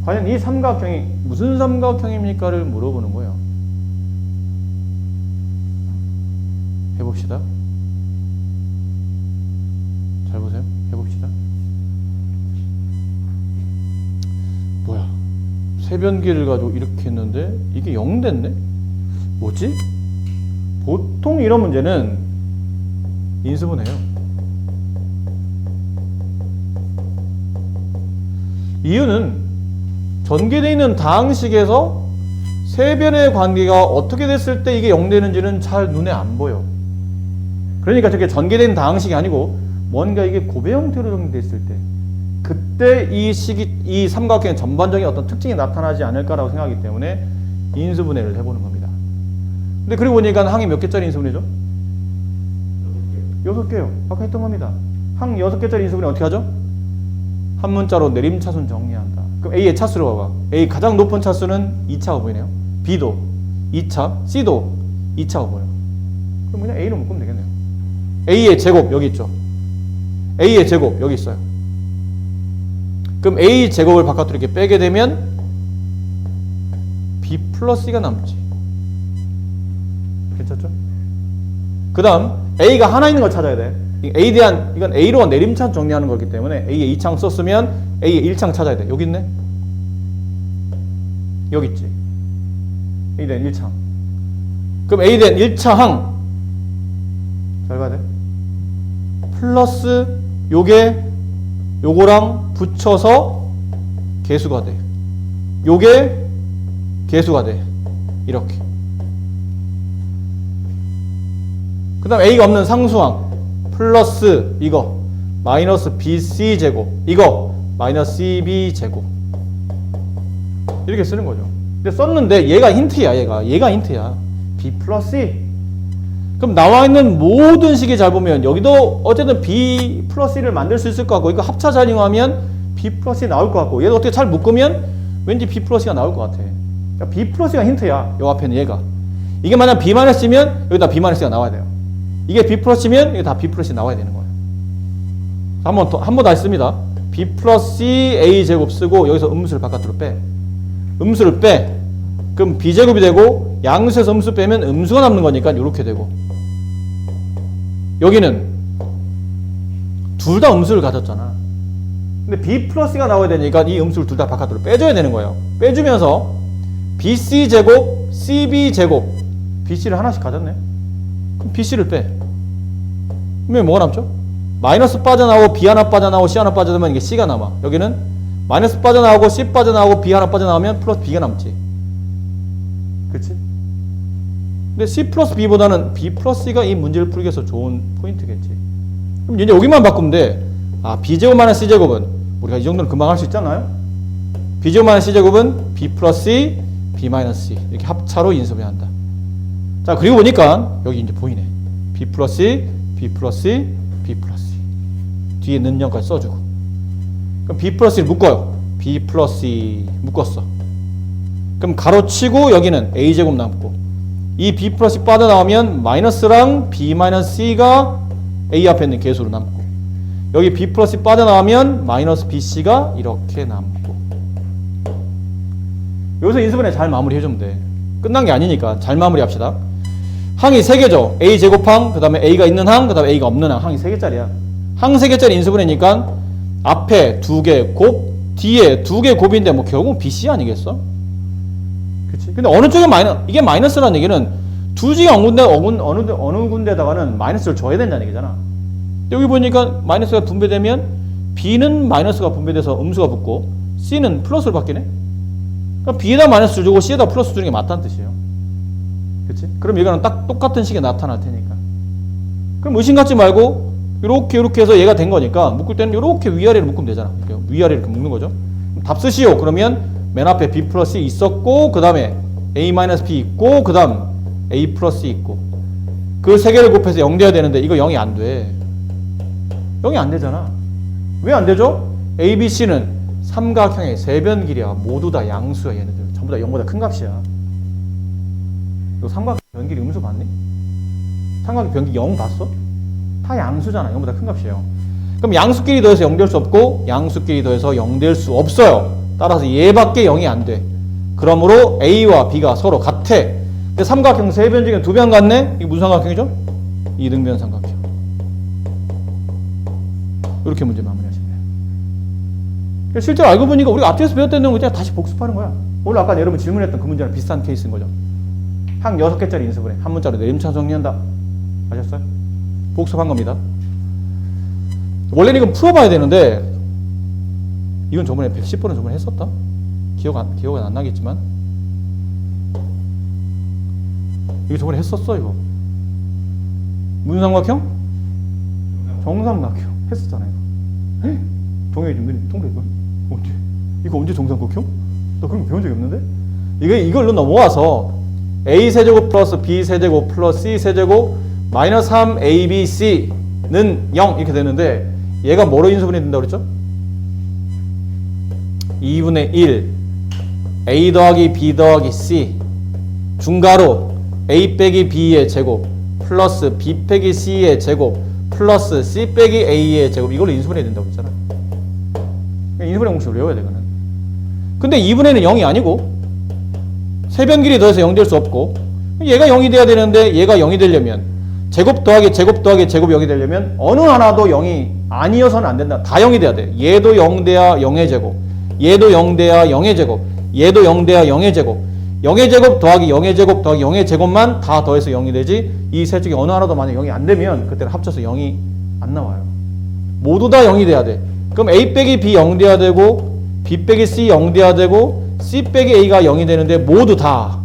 과연 이 삼각형이 무슨 삼각형입니까를 물어보는 거예요. 해봅시다. 잘 보세요. 해봅시다. 뭐야? 세변기를 가지고 이렇게 했는데 이게 0 됐네? 뭐지? 보통 이런 문제는 인수분해요. 이유는 전개되어 있는 다항식에서 세변의 관계가 어떻게 됐을 때 이게 0 되는지는 잘 눈에 안 보여. 그러니까 저게 전개된 다항식이 아니고 뭔가 이게 고배 형태로 정리됐을 때 그때 이 삼각형의 전반적인 어떤 특징이 나타나지 않을까라고 생각하기 때문에 인수분해를 해보는 겁니다. 근데 그리고 보니까 항이 몇 개짜리 인수분해죠? 6개요. 아까 했던 겁니다. 항 6개짜리 인수분해 어떻게 하죠? 한 문자로 내림차순 정리한다. 그럼 A의 차수를 봐봐. A 가장 높은 차수는 2차 어보이네요. B도 2차, C도 2차 어보요. 그럼 그냥 A로 묶으면 되겠네요. A의 제곱 여기 있죠. A의 제곱 여기 있어요. 그럼 A 제곱을 바깥으로 이렇게 빼게 되면 B 플러스 C가 남지. 괜찮죠? 그 다음 A가 하나 있는 걸 찾아야 돼. A에 대한 이건 A로 내림차 정리하는 거기 때문에 A의 2창 썼으면 A의 1창 찾아야 돼. 여기 있네. 여기 있지. A에 대한 1창. 그럼 A에 대한 1차 항 잘 봐야 돼. 플러스 요거랑 붙여서 개수가 돼. 요게 개수가 돼. 이렇게. 그 다음 A가 없는 상수항 플러스 이거 마이너스 BC 제곱 이거 마이너스 CB 제곱 이렇게 쓰는 거죠. 근데 썼는데 얘가 힌트야. 얘가 힌트야. B 플러스 C. 그럼 나와 있는 모든 식이 잘 보면 여기도 어쨌든 B 플러스 1을 만들 수 있을 것 같고 이거 합차 잘 이용하면 B 플러스 1 나올 것 같고 얘도 어떻게 잘 묶으면 왠지 B 플러스 1가 나올 것 같아. 그러니까 B 플러스 1가 힌트야. 요 앞에는 얘가. 이게 만약 B 마이너스면 여기다 B 마이너스가 나와야 돼요. 이게 B 플러스면 이게 다 B 플러스 나와야 되는 거예요. 한 번 더 했습니다. B 플러스 C A 제곱 쓰고 여기서 음수를 바깥으로 빼. 음수를 빼. 그럼 B 제곱이 되고 양수에서 음수 빼면 음수가 남는 거니까 이렇게 되고 여기는 둘 다 음수를 가졌잖아. 근데 B 플러스가 나와야 되니까 이 음수를 둘 다 바깥으로 빼줘야 되는 거예요. 빼주면서 BC 제곱 CB 제곱 BC를 하나씩 가졌네. 그럼 BC를 빼. 그러면 뭐가 남죠? 마이너스 빠져나오고 B 하나 빠져나오고 C 하나 빠져나오면 이게 C가 남아. 여기는 마이너스 빠져나오고 C 빠져나오고 B 하나 빠져나오면 플러스 B가 남지. 그치? 근데 C 플러스 B보다는 B 플러스 C가 이 문제를 풀기 위해서 좋은 포인트겠지. 그럼 이제 여기만 바꾸면 돼. 아, B제곱 마이너스 C제곱은 우리가 이 정도는 금방 할 수 있잖아요. B제곱 마이너스 C제곱은 B 플러스 C, B 마이너스 C 이렇게 합차로 인수분해한다. 자, 그리고 보니까 여기 이제 보이네. B 플러스 C, B 플러스 C, B 플러스 C. 뒤에 는 0까지 써주고. 그럼 b 플러스 1 묶어요. b 플러스 2 묶었어. 그럼 가로치고 여기는 a제곱 남고, 이 b 플러스 빠져나오면 마이너스랑 b 마이너스 c가 a 앞에 있는 계수로 남고, 여기 b 플러스 빠져나오면 마이너스 bc가 이렇게 남고. 여기서 인수분해 잘 마무리 해주면 돼. 끝난 게 아니니까 잘 마무리 합시다. 항이 3개죠. a 제곱항, 그 다음에 a가 있는 항, 그 다음에 a가 없는 항. 항이 3개짜리야. 항 3개짜리 인수분해니까 앞에 2개 곱, 뒤에 2개 곱인데 뭐 결국은 bc 아니겠어? 그치? 근데 어느 쪽에 이게 마이너스라는 얘기는 두지가 어느 군데다가는 마이너스를 줘야 된다는 얘기잖아. 여기 보니까 마이너스가 분배되면 b는 마이너스가 분배돼서 음수가 붙고 c는 플러스로 바뀌네. 그러니까 b에다 마이너스를 주고 c에다 플러스 주는 게 맞다는 뜻이에요. 그치? 그럼 이거는 딱 똑같은 식에 나타날 테니까. 그럼 의심 갖지 말고 이렇게 해서 얘가 된 거니까 묶을 때는 이렇게 위아래로 묶으면 되잖아. 이렇게 위아래로 이렇게 묶는 거죠. 답 쓰시오. 그러면 맨 앞에 b 플러스 있었고, 그 다음에 a 마이너스 b 있고, 그 다음 a 플러스 있고, 그 세 개를 곱해서 0 돼야 되는데 이거 0이 안 돼. 0이 안 되잖아. 왜 안 되죠? a, b, c는 삼각형의 세변 길이야. 모두 다 양수야. 얘네들 전부 다 0보다 큰 값이야. 너 삼각형 변길이 음수 봤니? 삼각형 변기 0 봤어? 다 양수잖아. 0보다 큰 값이에요. 그럼 양수끼리 더해서 0 될 수 없고 양수끼리 더해서 0 될 수 없어요. 따라서 얘밖에 0이 안 돼. 그러므로 a와 b가 서로 같아. 근데 삼각형 세 변 중에 두 변 같네? 이게 무슨 삼각형이죠? 이등변 삼각형. 이렇게 문제 마무리하시면 돼요. 실제로 알고 보니까 우리가 앞에서 배웠던 내용을 그냥 다시 복습하는 거야. 오늘 아까 여러분 질문했던 그 문제랑 비슷한 케이스인 거죠. 항 6개짜리 인수분해. 한 문자로 내림차 정리한다. 아셨어요? 복습한 겁니다. 원래는 이건 풀어봐야 되는데 이건 저번에 110번은 저번에 했었다? 기억은 안 나겠지만 이거 저번에 했었어. 이거 무슨 삼각형? 정삼각형 했었잖아. 이거 동영이 좀 느린 통계. 이거 언제 정삼각형? 나 그런 거 배운 적이 없는데? 이걸로 넘어와서 a 세제곱 플러스 b 세제곱 플러스 c 세제곱 마이너스 3abc는 0 이렇게 되는데 얘가 뭐로 인수분해 된다고 그랬죠? 2분의 1 a 더하기 b 더하기 c 중가로 a 빼기 b의 제곱 플러스 b 빼기 c의 제곱 플러스 c 빼기 a의 제곱 이걸로 인수분해 된다고 했잖아. 인수분해 공식을 외워야 돼. 그는. 근데 2분의는 0이 아니고 세변길이 더해서 0 될 수 없고 얘가 0이 돼야 되는데 얘가 0이 되려면 제곱 더하기 제곱 더하기 제곱이 0이 되려면 어느 하나도 0이 아니어서는 안 된다. 다 0이 돼야 돼. 얘도 0 돼야 0의 제곱, 얘도 0 돼야 0의 제곱, 얘도 0 돼야 0의 제곱, 0의 제곱 더하기 0의 제곱 더하기 0의 제곱만 다 더해서 0이 되지. 이 셋 중에 어느 하나도 만약 0이 안 되면 그때는 합쳐서 0이 안 나와요. 모두 다 0이 돼야 돼. 그럼 a 빼기 b 0 돼야 되고 b 빼기 c 0 돼야 되고 c 빼기 a가 0이 되는데 모두 다.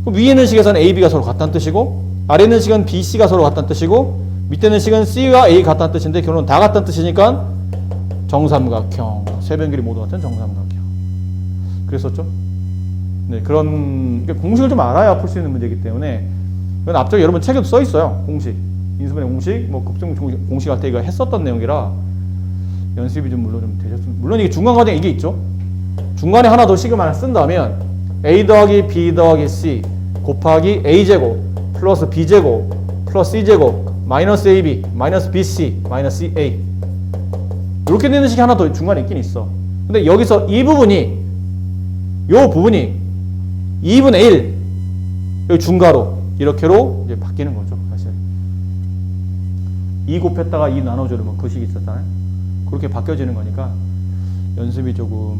그럼 위에 있는 식에서는 a, b가 서로 같다는 뜻이고 아래 있는 식은 b, c가 서로 같다는 뜻이고 밑에 있는 식은 c와 a 같다는 뜻인데 결론은 다 같다는 뜻이니까 정삼각형. 세변 길이 모두 같은 정삼각형. 그랬었죠? 네, 그런 공식을 좀 알아야 풀 수 있는 문제이기 때문에 그건 앞쪽에 여러분 책에도 써 있어요. 공식. 인수분해 공식, 뭐 급등 공식 할 때 이거 했었던 내용이라 연습이 좀 물론 좀 되셨으면. 물론 이게 중간 과정에 이게 있죠. 중간에 하나 더 식을 하나 쓴다면 a 더하기 b 더하기 c 곱하기 a제곱 플러스 b제곱 플러스 c제곱 마이너스 ab 마이너스 bc 마이너스 ca 이렇게 되는 식이 하나 더 중간에 있긴 있어. 근데 여기서 이 부분이 요 부분이 2분의 1 여기 중가로 이렇게로 이제 바뀌는 거죠. 사실 2 곱했다가 2 나눠주면 그 식이 있었잖아요. 그렇게 바뀌어지는 거니까 연습이 조금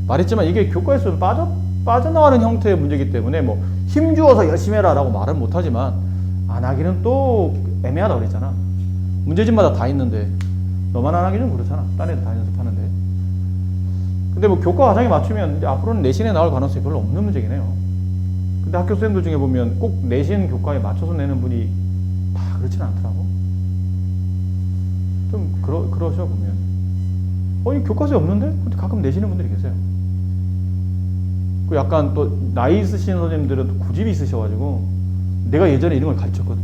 말했지만 이게 교과에서 빠져나가는 형태의 문제이기 때문에 뭐 힘주어서 열심히 해라 라고 말은 못하지만 안 하기는 또 애매하다 그랬잖아. 문제집마다 다 있는데 너만 안 하기는 그렇잖아. 딴 애들 다 연습하는데. 근데 뭐 교과 과정에 맞추면 이제 앞으로는 내신에 나올 가능성이 별로 없는 문제긴 해요. 근데 학교 선생님들 중에 보면 꼭 내신 교과에 맞춰서 내는 분이 다 그렇지는 않더라고. 좀 그러셔 보면 이 교과서에 없는데? 근데 가끔 내시는 분들이 계세요. 그 약간 또 나이 있으신 선생님들은 또 고집이 있으셔가지고 내가 예전에 이런 걸 가르쳤거든.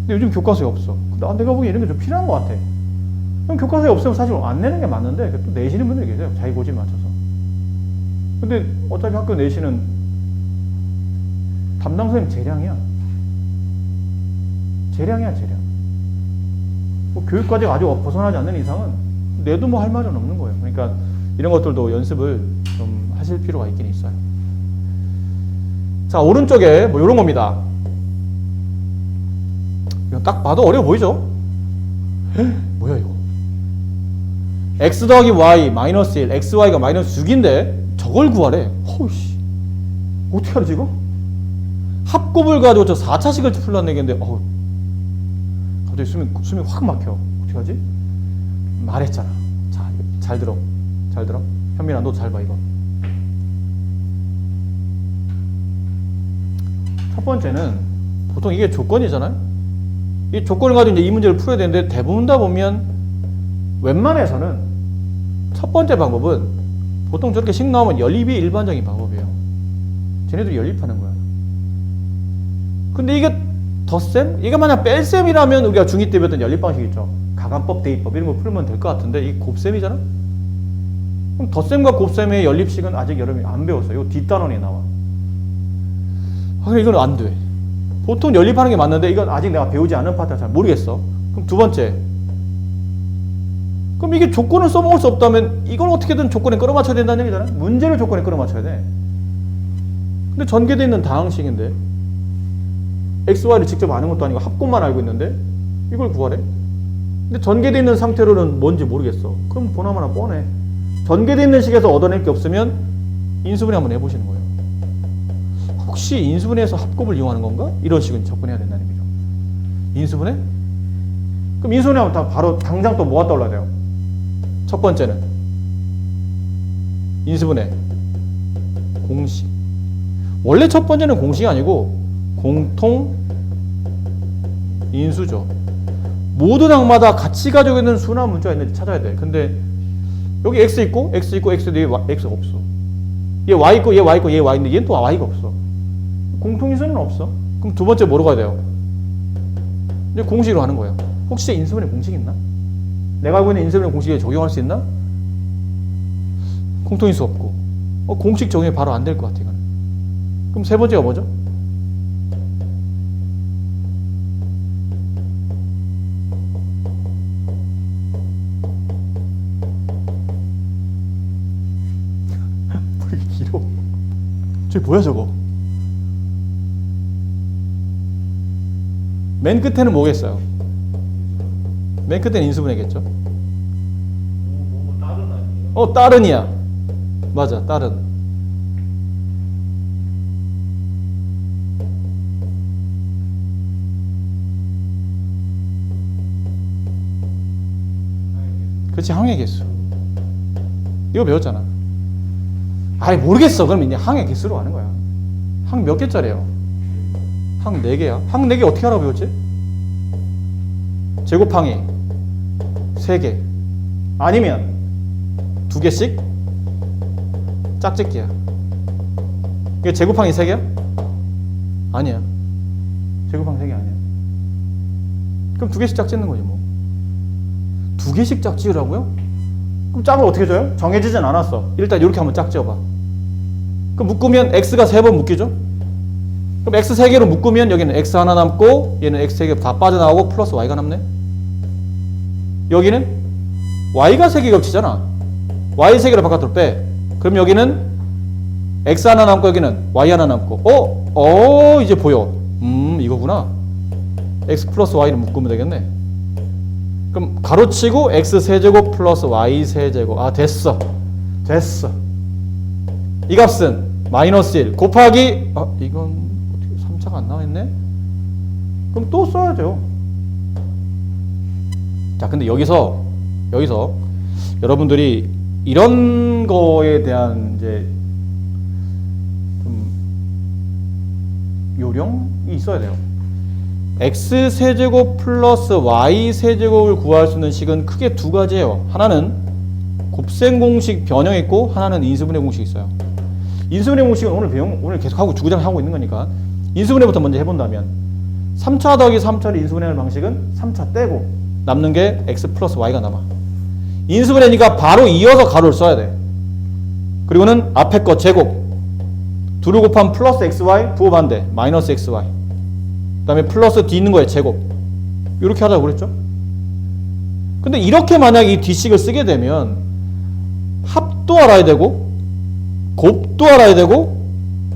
근데 요즘 교과서에 없어. 근데 내가 보기엔 이런 게 좀 필요한 것 같아. 그럼 교과서에 없으면 사실 안 내는 게 맞는데 또 내시는 분들이 계세요. 자기 고집에 맞춰서. 근데 어차피 학교 내시는 담당 선생님 재량이야. 재량이야, 재량. 뭐 교육과제가 아주 벗어나지 않는 이상은 내도 뭐 할 말은 없는 거예요. 그러니까 이런 것들도 연습을 좀 하실 필요가 있긴 있어요. 자, 오른쪽에 뭐 이런 겁니다. 이거 딱 봐도 어려워 보이죠? 뭐야 이거? x 더하기 y 마이너스 1, xy가 마이너스 6인데 저걸 구하래. 허우씨, 어떻게 하지 이거? 합곱을 가지고 저 4차식을 풀라는 얘기인데 갑자기 숨이 확 막혀. 어떻게 하지? 말했잖아. 자, 잘 들어. 잘 들어. 현민아, 너 잘 봐 이거. 첫 번째는 보통 이게 조건이잖아요. 이 조건을 가지고 이제 이 문제를 풀어야 되는데 대부분 다 보면 웬만해서는 첫 번째 방법은 보통 저렇게 식 나오면 연립이 일반적인 방법이에요. 쟤네들이 연립하는 거야. 근데 이게 덧셈? 이게 만약 뺄셈이라면 우리가 중2 때 배웠던 연립 방식 있죠. 가간법, 대입법 이런 거 풀면 될 것 같은데 이게 곱셈이잖아? 그럼 덧셈과 곱셈의 연립식은 아직 여러분이 안 배웠어요. 이거 뒷단원에 나와. 근데 이건 안 돼. 보통 연립하는 게 맞는데 이건 아직 내가 배우지 않은 파트라 잘 모르겠어. 그럼 두 번째. 그럼 이게 조건을 써먹을 수 없다면 이걸 어떻게든 조건에 끌어맞춰야 된다는 얘기잖아. 문제를 조건에 끌어맞춰야 돼. 근데 전개되어 있는 다항식인데 x, y를 직접 아는 것도 아니고 합곱만 알고 있는데 이걸 구하래. 근데 전개되어 있는 상태로는 뭔지 모르겠어. 그럼 보나마나 뻔해. 전개되어 있는 식에서 얻어낼 게 없으면 인수분해 한번 해보시는 거예요. 혹시 인수분해에서 합곱을 이용하는 건가? 이런 식은 접근해야 된다는 얘기죠. 인수분해? 그럼 인수분해하면 다 바로 당장 또 뭐가 떠올라야 돼요? 첫 번째는 인수분해 공식. 원래 첫 번째는 공식이 아니고 공통 인수죠. 모든 항마다 같이 가지고 있는 수나 문자가 있는지 찾아야 돼. 근데 여기 x 있고 x인데 x가 없어. 얘 y 있고 얘 y 있고 얘 y인데 얘는 또 y가 없어. 공통인수는 없어. 그럼 두 번째 뭐로 가야 돼요? 이제 공식으로 하는 거예요. 혹시 인수분해 공식 있나? 내가 알고 있는 인수분해 공식에 적용할 수 있나? 공통인수 없고 공식 적용이 바로 안 될 것 같아. 이거는. 그럼 세 번째가 뭐죠? 이게 길어. 저게 뭐야 저거? 맨 끝에는 뭐겠어요? 맨 끝에는 인수분해겠죠? 딸은 아니에요? 따른이야. 맞아, 딸은. 그렇지, 항의 개수. 이거 배웠잖아. 아이, 모르겠어. 그럼 이제 항의 개수로 하는 거야. 항 몇 개짜리예요? 항 4개야. 항 4개 어떻게 하라고 배웠지? 제곱항이 3개. 아니면 2개씩 짝짓기야. 이게 제곱항이 3개야? 아니야. 제곱항 3개 아니야. 그럼 2개씩 짝짓는 거지 뭐. 2개씩 짝지으라고요? 그럼 짝을 어떻게 줘요? 정해지진 않았어. 일단 이렇게 한번 짝지어봐. 그럼 묶으면 x가 3번 묶이죠? 그럼 x 3개로 묶으면 여기는 x 하나 남고 얘는 x 3개 다 빠져나오고 플러스 y가 남네. 여기는 y가 3개 겹치잖아. y 3개를 바깥으로 빼. 그럼 여기는 x 하나 남고 여기는 y 하나 남고 이제 보여. 이거구나. x 플러스 y를 묶으면 되겠네. 그럼 가로치고 x 세제곱 플러스 y 세제곱. 됐어. 이 값은 마이너스 1 곱하기 이건 어떻게 3차가 안 나와있네? 그럼 또 써야죠. 자, 근데 여기서 여러분들이 이런 거에 대한 이제 좀 요령이 있어야 돼요. x 세제곱 플러스 y 세제곱을 구할 수 있는 식은 크게 두 가지예요. 하나는 곱셈 공식 변형 있고 하나는 인수분해 공식이 있어요. 인수분해 공식은 오늘 계속하고 주구장하고 있는 거니까 인수분해부터 먼저 해본다면 3차 더하기 3차를 인수분해하는 방식은 3차 떼고 남는 게 x 플러스 y가 남아. 인수분해니까 바로 이어서 가로를 써야 돼. 그리고는 앞에 거 제곱. 둘을 곱하면 플러스 xy, 부호 반대 마이너스 xy. 그 다음에 플러스 뒤 있는 거에 제곱. 이렇게 하자고 그랬죠. 근데 이렇게 만약 이 뒷식을 쓰게 되면 합도 알아야 되고 곱도 알아야 되고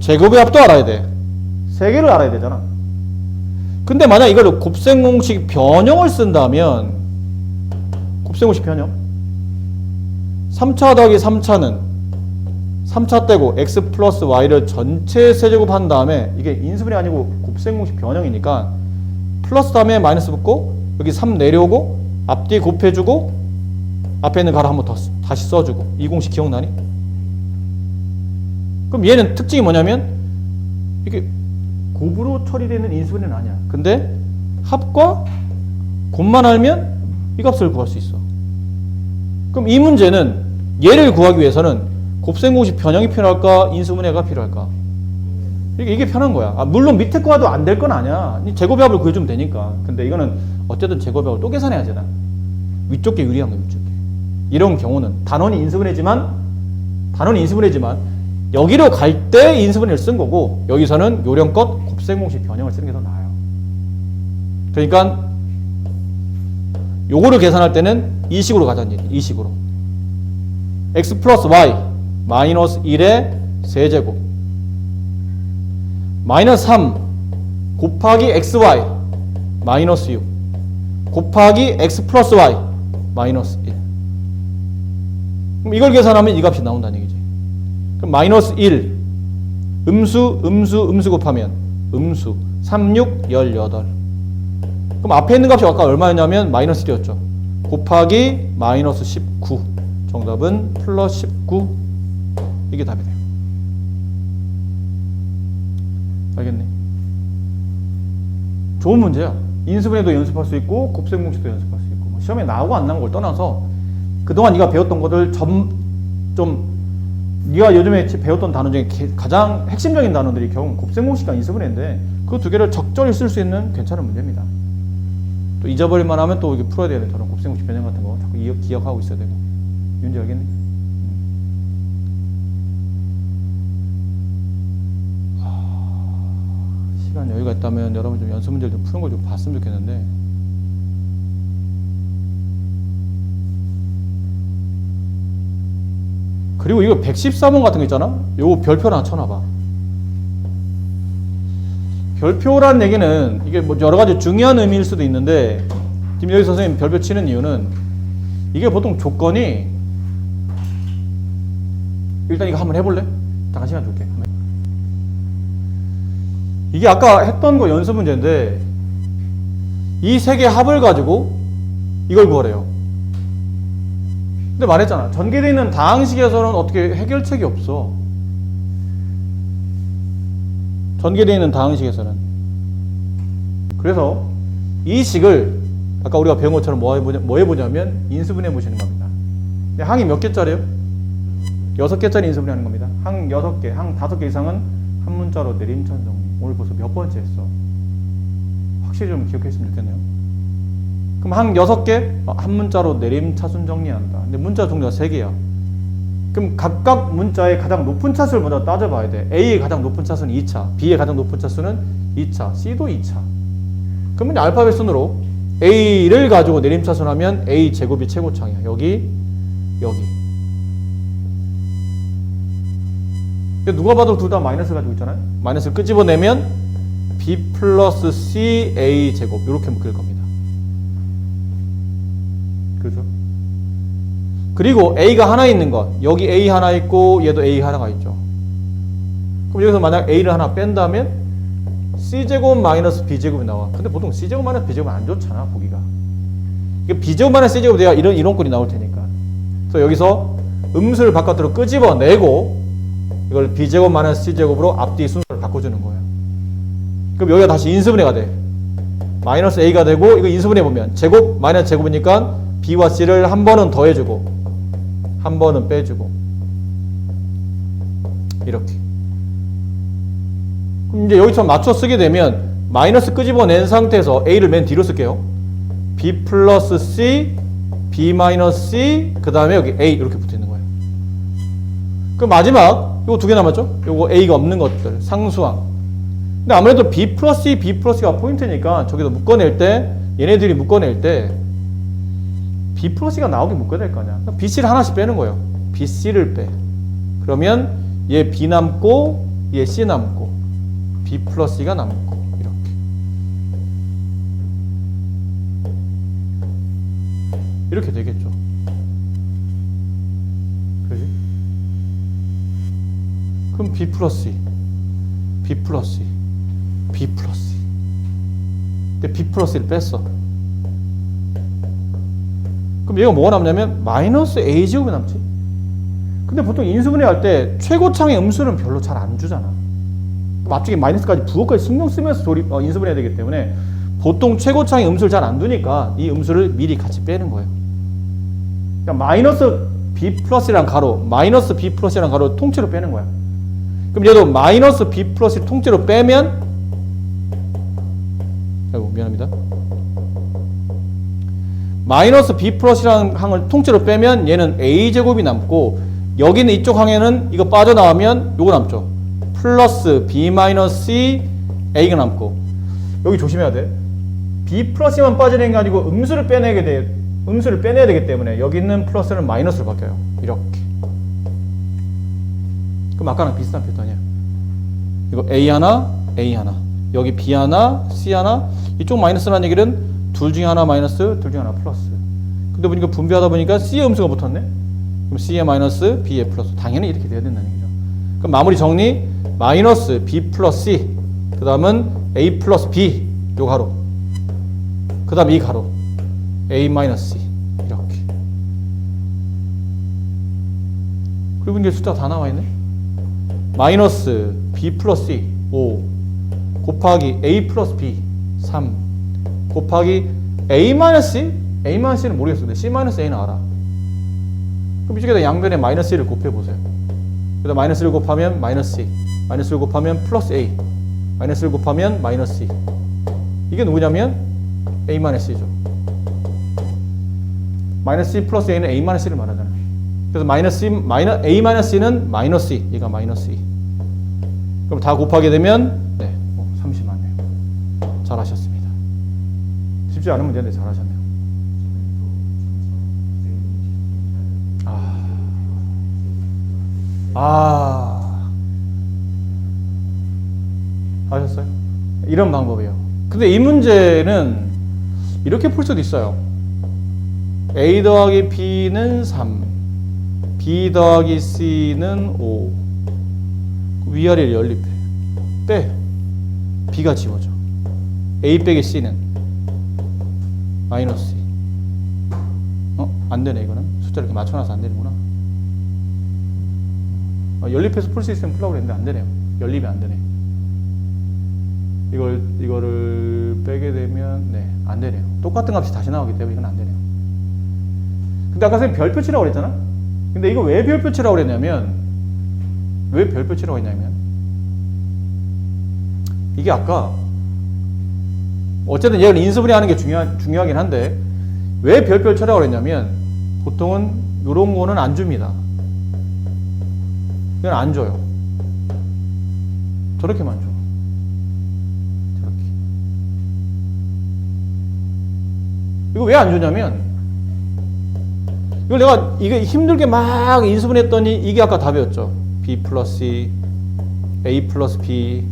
제곱의 합도 알아야 돼. 세 개를 알아야 되잖아. 근데 만약 이걸 곱셈공식 변형을 쓴다면 곱셈공식 변형 3차 더하기 3차는 3차 떼고 x 플러스 y를 전체 세제곱 한 다음에 이게 인수분해 아니고 곱셈공식 변형이니까 플러스 다음에 마이너스 붙고 여기 3 내려오고 앞뒤 곱해주고 앞에 있는 가로 한번 더 다시 써주고 이 공식 기억나니? 그럼 얘는 특징이 뭐냐면 이게 곱으로 처리되는 인수분해는 아니야. 근데 합과 곱만 알면 이 값을 구할 수 있어. 그럼 이 문제는 얘를 구하기 위해서는 곱셈공식 변형이 필요할까? 인수분해가 필요할까? 이게 편한 거야. 물론 밑에 거 와도 안 될 건 아니야. 제곱의 합을 구해주면 되니까. 근데 이거는 어쨌든 제곱의 합을 또 계산해야 되나? 위쪽 게 유리한 거야, 위쪽 게. 이런 경우는 단원이 인수분해지만 여기로 갈 때 인수분해를 쓴 거고 여기서는 요령껏 곱셈공식 변형을 쓰는 게 더 나아요. 그러니까 요거를 계산할 때는 이 식으로 가자는 얘기. 이 식으로. x 플러스 y 마이너스 1의 세제곱 마이너스 3 곱하기 xy 마이너스 6 곱하기 x 플러스 y 마이너스 1. 그럼 이걸 계산하면 이 값이 나온다는 얘기지. 그럼 마이너스 1 음수 곱하면 음수 3, 6, 18. 그럼 앞에 있는 값이 아까 얼마였냐면 마이너스 1이었죠. 곱하기 마이너스 19. 정답은 플러스 19. 이게 답이 돼요. 알겠네? 좋은 문제야. 인수분해도 연습할 수 있고 곱셈공식도 연습할 수 있고 시험에 나오고 안 나온 걸 떠나서 그동안 네가 배웠던 것들 좀 네가 요즘에 배웠던 단어 중에 가장 핵심적인 단어들이 결국 곱셈공식과 인수분해인데 그 두 개를 적절히 쓸 수 있는 괜찮은 문제입니다. 또 잊어버릴만 하면 또 이게 풀어야 되는 저런 곱셈공식 변형 같은 거 자꾸 기억하고 있어야 되고. 윤지 알겠니? 시간 여유가 있다면 여러분 좀 연습 문제를 좀 푸는 걸 좀 봤으면 좋겠는데 그리고 이거 114번 같은 거 있잖아? 요거 별표를 하나 쳐놔봐. 별표라는 얘기는 이게 뭐 여러 가지 중요한 의미일 수도 있는데 지금 여기 선생님 별표 치는 이유는 이게 보통 조건이 일단 이거 한번 해볼래? 잠깐 시간 줄게. 이게 아까 했던 거 연습 문제인데 이 세 개 합을 가지고 이걸 구하래요. 근데 말했잖아. 전개되어 있는 다항식에서는 어떻게 해결책이 없어. 전개되어 있는 다항식에서는. 그래서 이 식을 아까 우리가 배운 것처럼 뭐 해보냐면 인수분해 보시는 겁니다. 근데 항이 몇 개짜리예요? 6개짜리 인수분해 하는 겁니다. 항 6개, 항 5개 이상은 한 문자로 내림차순 정리. 오늘 벌써 몇 번째 했어. 확실히 좀 기억했으면 좋겠네요. 그럼 항 6개, 한 문자로 내림차순 정리한다. 근데 문자 종류가 3개야. 그럼 각각 문자의 가장 높은 차수를 먼저 따져봐야 돼. A의 가장 높은 차수는 2차, B의 가장 높은 차수는 2차, C도 2차. 그러면 알파벳 순으로 A를 가지고 내림차순하면 A 제곱이 최고창이야. 여기. 누가 봐도 둘 다 마이너스 가지고 있잖아요. 마이너스를 끄집어내면 B 플러스 C A 제곱 이렇게 묶일 겁니다. 그렇죠? 그리고 A가 하나 있는 것, 여기 A 하나 있고 얘도 A 하나가 있죠. 그럼 여기서 만약 A를 하나 뺀다면 C제곱 마이너스 B제곱이 나와. 근데 보통 C제곱 마이너스 B제곱은 안 좋잖아, 보기가. 이게 B제곱 마이너스 C제곱 돼야 이런 꼴이 나올 테니까. 그래서 여기서 음수를 바깥으로 끄집어내고 이걸 B제곱 마이너스 C제곱으로 앞뒤 순서를 바꿔주는 거예요. 그럼 여기가 다시 인수분해가 돼. 마이너스 A가 되고 이거 인수분해 보면 제곱 마이너스 제곱이니까 B와 C를 한 번은 더해주고 한 번은 빼주고 이렇게. 그럼 이제 여기처럼 맞춰 쓰게 되면 마이너스 끄집어낸 상태에서 A를 맨 뒤로 쓸게요. B 플러스 C B 마이너스 C 그 다음에 여기 A 이렇게 붙어 있는 거예요. 그럼 마지막 요거 두 개 남았죠? 요거 A가 없는 것들 상수항. 근데 아무래도 B 플러스 C, B 플러스 C가 포인트니까 저기서 묶어낼 때 얘네들이 묶어낼 때 B 플러스 C가 나오게 묶어야 될 거 아니야. BC를 하나씩 빼는 거예요. BC를 빼. 그러면 얘 B 남고 얘 C 남고 B 플러스 C가 남고 이렇게. 이렇게 되겠죠. 그지? 그럼 B 플러스 C, B 플러스 C, B 플러스 C. 근데 B 플러스 C를 뺐어. 그럼 얘가 뭐가 남냐면 마이너스 A 제곱이 남지. 근데 보통 인수분해 할 때 최고창의 음수는 별로 잘 안 주잖아. 앞쪽에 마이너스까지 부호까지 신경 쓰면서 인수분해야 되기 때문에 보통 최고창의 음수를 잘 안 두니까 이 음수를 미리 같이 빼는 거예요. 그러니까 마이너스 B 플러스랑 가로, 마이너스 B 플러스랑 가로 통째로 빼는 거야. 그럼 얘도 마이너스 B 플러스를 통째로 빼면, 아이고 미안합니다. 마이너스 B 플러스라는 항을 통째로 빼면 얘는 A 제곱이 남고, 여기는 이쪽 항에는 이거 빠져나가면 요거 남죠. 플러스 B 마이너스 C A가 남고. 여기 조심해야 돼. B 플러스만 빠지는 게 아니고 음수를 빼내야 되기 때문에 여기 있는 플러스는 마이너스로 바뀌어요. 이렇게. 그럼 아까랑 비슷한 패턴이야. 이거 A 하나, A 하나. 여기 B 하나, C 하나. 이쪽 마이너스라는 얘기는 둘 중에 하나 마이너스, 둘 중에 하나 플러스. 근데 보니까 분배하다 보니까 C의 음수가 붙었네. 그럼 C의 마이너스, B의 플러스. 당연히 이렇게 돼야 된다는 얘기죠. 그럼 마무리 정리. 마이너스 B 플러스 C. 그 다음은 A 플러스 B. 요 가로. 그 다음 이 가로. A 마이너스 C. 이렇게. 그리고 이제 숫자 다 나와 있네. 마이너스 B 플러스 C 5 곱하기 A 플러스 B 3 곱하기 A 마이너스 C. A 마이너스 C는 모르겠어. 근데 C 마이너스 A는 알아. 그럼 이쪽에다 양변에 마이너스 C를 곱해보세요. 그래서 마이너스를 곱하면 마이너스 C, 마이너스를 곱하면 플러스 A, 마이너스를 곱하면 마이너스 C. 이게 누구냐면 A 마이너스 C죠. 마이너스 C 플러스 A는 A 마이너스 C를 말하잖아요. 그래서 마이너스 A 마이너스 C는 마이너스 C, 얘가 마이너스 C. 그럼 다 곱하게 되면 30 맞네요. 잘하셨습니다. 쉽지 않은 문제인데 잘하셨네요. 하셨어요? 이런 방법이에요. 근데 이 문제는 이렇게 풀 수도 있어요. A 더하기 B는 3, B 더하기 C는 5. 위아래를 연립해. 빼. B가 지워져. A 빼기 C는 마이너스 C. 안 되네, 이거는. 숫자를 이렇게 맞춰놔서 안 되는구나. 연립해서 풀 수 있으면 풀라고 그랬는데 안 되네요. 연립이 안 되네. 이거를 빼게 되면, 안 되네요. 똑같은 값이 다시 나오기 때문에 이건 안 되네요. 근데 아까 선생님 별표 치라고 그랬잖아? 근데 이거 왜 별표 치라고 그랬냐면, 이게 아까, 어쨌든 얘를 인수분해 하는 게 중요하긴 한데, 왜 별표 치라고 그랬냐면, 보통은 이런 거는 안 줍니다. 이건 안 줘요. 저렇게만 줘. 저렇게. 이거 왜 안 주냐면, 이걸 내가 이게 힘들게 막 인수분해했더니 이게 아까 답이었죠. B 플러스 C, A 플러스 B,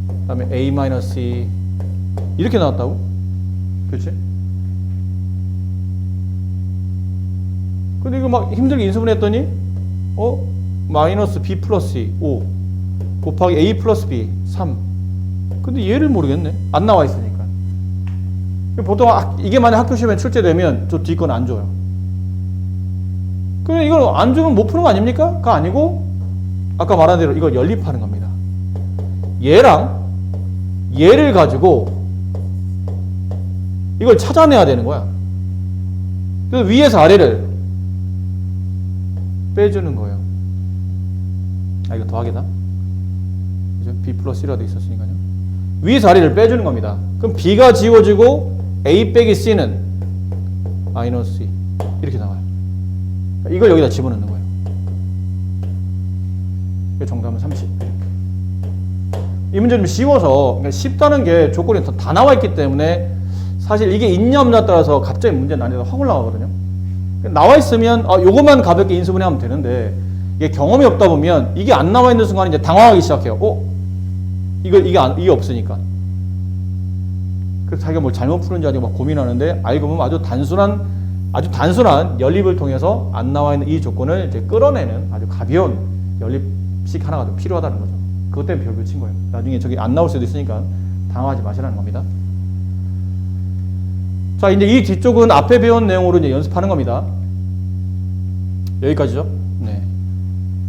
그 다음에 A 마이너스 C. 이렇게 나왔다고? 그렇지? 근데 이거 막 힘들게 인수분해했더니, 마이너스 B 플러스 C 5 곱하기 A 플러스 B 3. 근데 얘를 모르겠네. 안 나와 있으니까. 보통 이게 만약 학교 시험에 출제되면 저 뒤 건 안 줘요. 그럼 이걸 안 주면 못 푸는 거 아닙니까? 가 아니고 아까 말한 대로 이걸 연립하는 겁니다. 얘랑 얘를 가지고 이걸 찾아내야 되는 거야. 그래서 위에서 아래를 빼주는 거예요. 이거 더하기다. 그죠? B 플러스 C라도 있었으니까요. 위에서 아래를 빼주는 겁니다. 그럼 B가 지워지고 A 빼기 C는 마이너스 2 이렇게 나와요. 이걸 여기다 집어넣는 거예요. 정답은 30. 이 문제는 쉬워서, 그러니까 쉽다는 게 조건이 다 나와 있기 때문에 사실 이게 있냐 없냐에 따라서 갑자기 문제 난이도가 확 올라가거든요. 나와 있으면 요것만 가볍게 인수분해하면 되는데 이게 경험이 없다 보면 이게 안 나와 있는 순간 이제 당황하기 시작해요. 이게 없으니까. 그래서 자기가 뭘 잘못 푸는지 아니고 막 고민하는데 알고 보면 아주 단순한 연립을 통해서 안 나와 있는 이 조건을 이제 끌어내는 아주 가벼운 연립식 하나가 좀 필요하다는 거죠. 그것 때문에 별표 친 거예요. 나중에 저기 안 나올 수도 있으니까 당황하지 마시라는 겁니다. 자, 이제 이 뒤쪽은 앞에 배운 내용으로 이제 연습하는 겁니다. 여기까지죠? 네.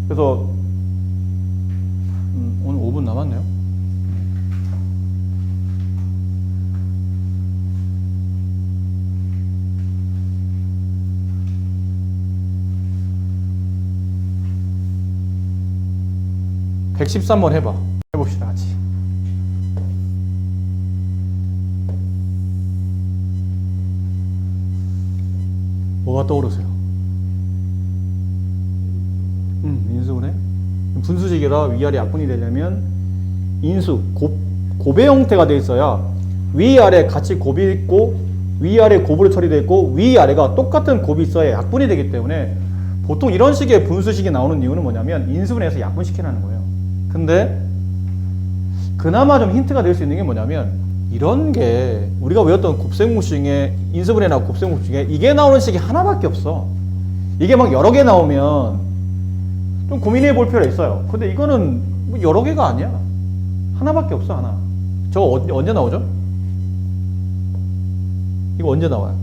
그래서 오늘 5분 남았네요. (113번) 해봅시다 같이. 뭐가 떠오르세요? 인수분해? 분수식이라 위아래 약분이 되려면 인수, 곱의 형태가 돼 있어야 위아래 같이 곱이 있고 위아래 곱으로 처리되어 있고 위아래가 똑같은 곱이 있어야 약분이 되기 때문에 보통 이런 식의 분수식이 나오는 이유는 뭐냐면 인수분해해서 약분시키라는 거예요. 근데 그나마 좀 힌트가 될 수 있는 게 뭐냐면 이런 게 우리가 외웠던 곱셈공식 중에 인수분해나 곱셈공식 중에 이게 나오는 식이 하나밖에 없어. 이게 막 여러 개 나오면 좀 고민해 볼 필요가 있어요. 근데 이거는 뭐 여러 개가 아니야. 하나밖에 없어, 하나. 저거 언제 나오죠? 이거 언제 나와요?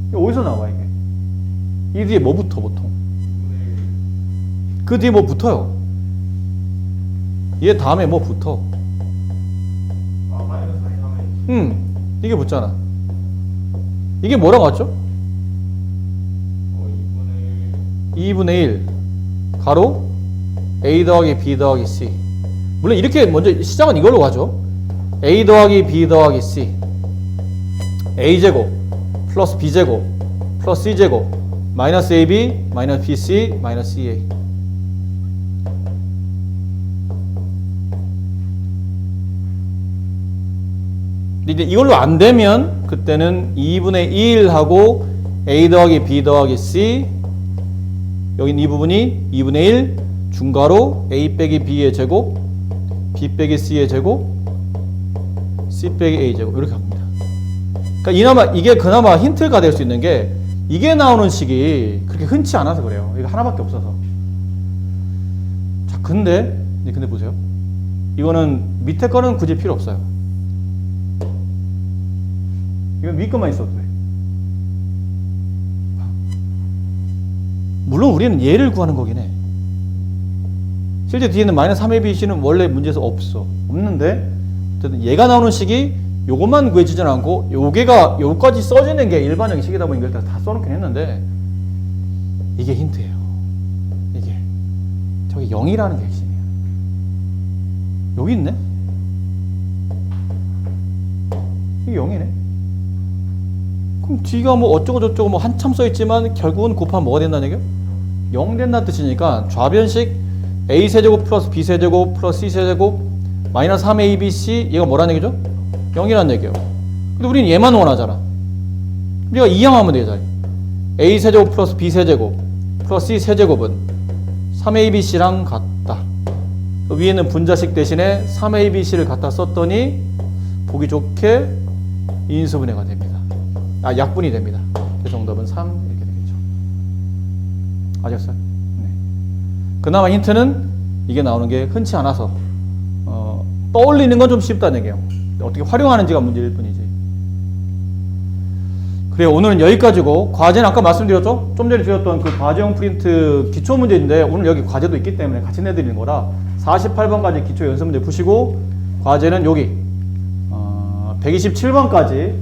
이거 어디서 나와, 이게? 이 뒤에 뭐 붙어, 보통? 그 뒤에 뭐 붙어요? 얘 다음에 뭐 붙어? 이게 붙잖아. 이게 뭐라고 왔죠? 2분의 1 가로 a 더하기 b 더하기 c. 물론 이렇게 먼저 시작은 이걸로 가죠. a 더하기 b 더하기 c a제곱 플러스 b제곱 플러스 c제곱 마이너스 ab 마이너스 bc 마이너스 ea. 이제 이걸로 안 되면 그때는 2분의 1 하고 a 더하기 b 더하기 c, 여긴 이 부분이 2분의 1 중괄호 a 빼기 b의 제곱 b 빼기 c의 제곱 c 빼기 a 제곱 이렇게 합니다. 그러니까 이게 그나마 힌트가 될 수 있는 게 이게 나오는 식이 그렇게 흔치 않아서 그래요. 이거 하나밖에 없어서. 자, 근데 보세요. 이거는 밑에 거는 굳이 필요 없어요. 이건 위 것만 있어도 돼. 물론 우리는 얘를 구하는 거긴 해. 실제 뒤에는 마이너스 3abc는 원래 문제에서 없는데 어쨌든 얘가 나오는 식이 요것만 구해지진 않고 요까지 써지는 게 일반적인 식이다 보니까 일단 다 써놓긴 했는데 이게 힌트예요. 이게 저기 0이라는 게 핵심이야. 여기 있네? 이게 0이네? 그럼 뒤가 뭐 어쩌고 저쩌고 뭐 한참 써있지만 결국은 곱하면 뭐가 된다는 얘기야? 0 된다는 뜻이니까 좌변식 a세제곱 플러스 b세제곱 플러스 c세제곱 마이너스 3abc 얘가 뭐라는 얘기죠? 0이라는 얘기예요. 근데 우리는 얘만 원하잖아. 우리가 이항하면 되잖아. a세제곱 플러스 b세제곱 플러스 c세제곱은 3abc랑 같다. 위에는 분자식 대신에 3abc를 갖다 썼더니 보기 좋게 인수분해가 됩니다. 약분이 됩니다. 그 정답은 3 이렇게 되겠죠. 아셨어요? 네. 그나마 힌트는 이게 나오는 게 흔치 않아서 떠올리는 건 좀 쉽다는 얘기예요. 어떻게 활용하는지가 문제일 뿐이지. 그래요. 오늘은 여기까지고 과제는 아까 말씀드렸죠? 좀 전에 드렸던 그 과제형 프린트 기초 문제인데 오늘 여기 과제도 있기 때문에 같이 내드리는 거라 48번까지 기초 연습 문제 푸시고 과제는 여기 127번까지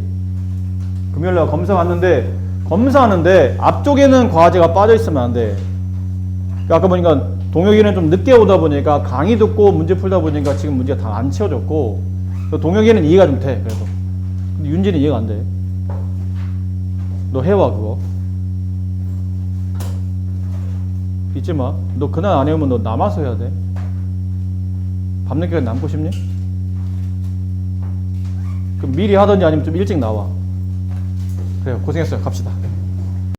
금요일날 검사하는데 앞쪽에는 과제가 빠져 있으면 안 돼. 아까 보니까 동혁이는 좀 늦게 오다 보니까 강의 듣고 문제 풀다 보니까 지금 문제가 다 안 채워졌고 동혁이는 이해가 좀 돼, 그래도. 근데 윤진이 이해가 안 돼. 너 해와, 그거. 잊지 마. 너 그날 안 해오면 너 남아서 해야 돼. 밤늦게까지 남고 싶니? 그럼 미리 하든지 아니면 좀 일찍 나와. 그래요. 고생했어요. 갑시다.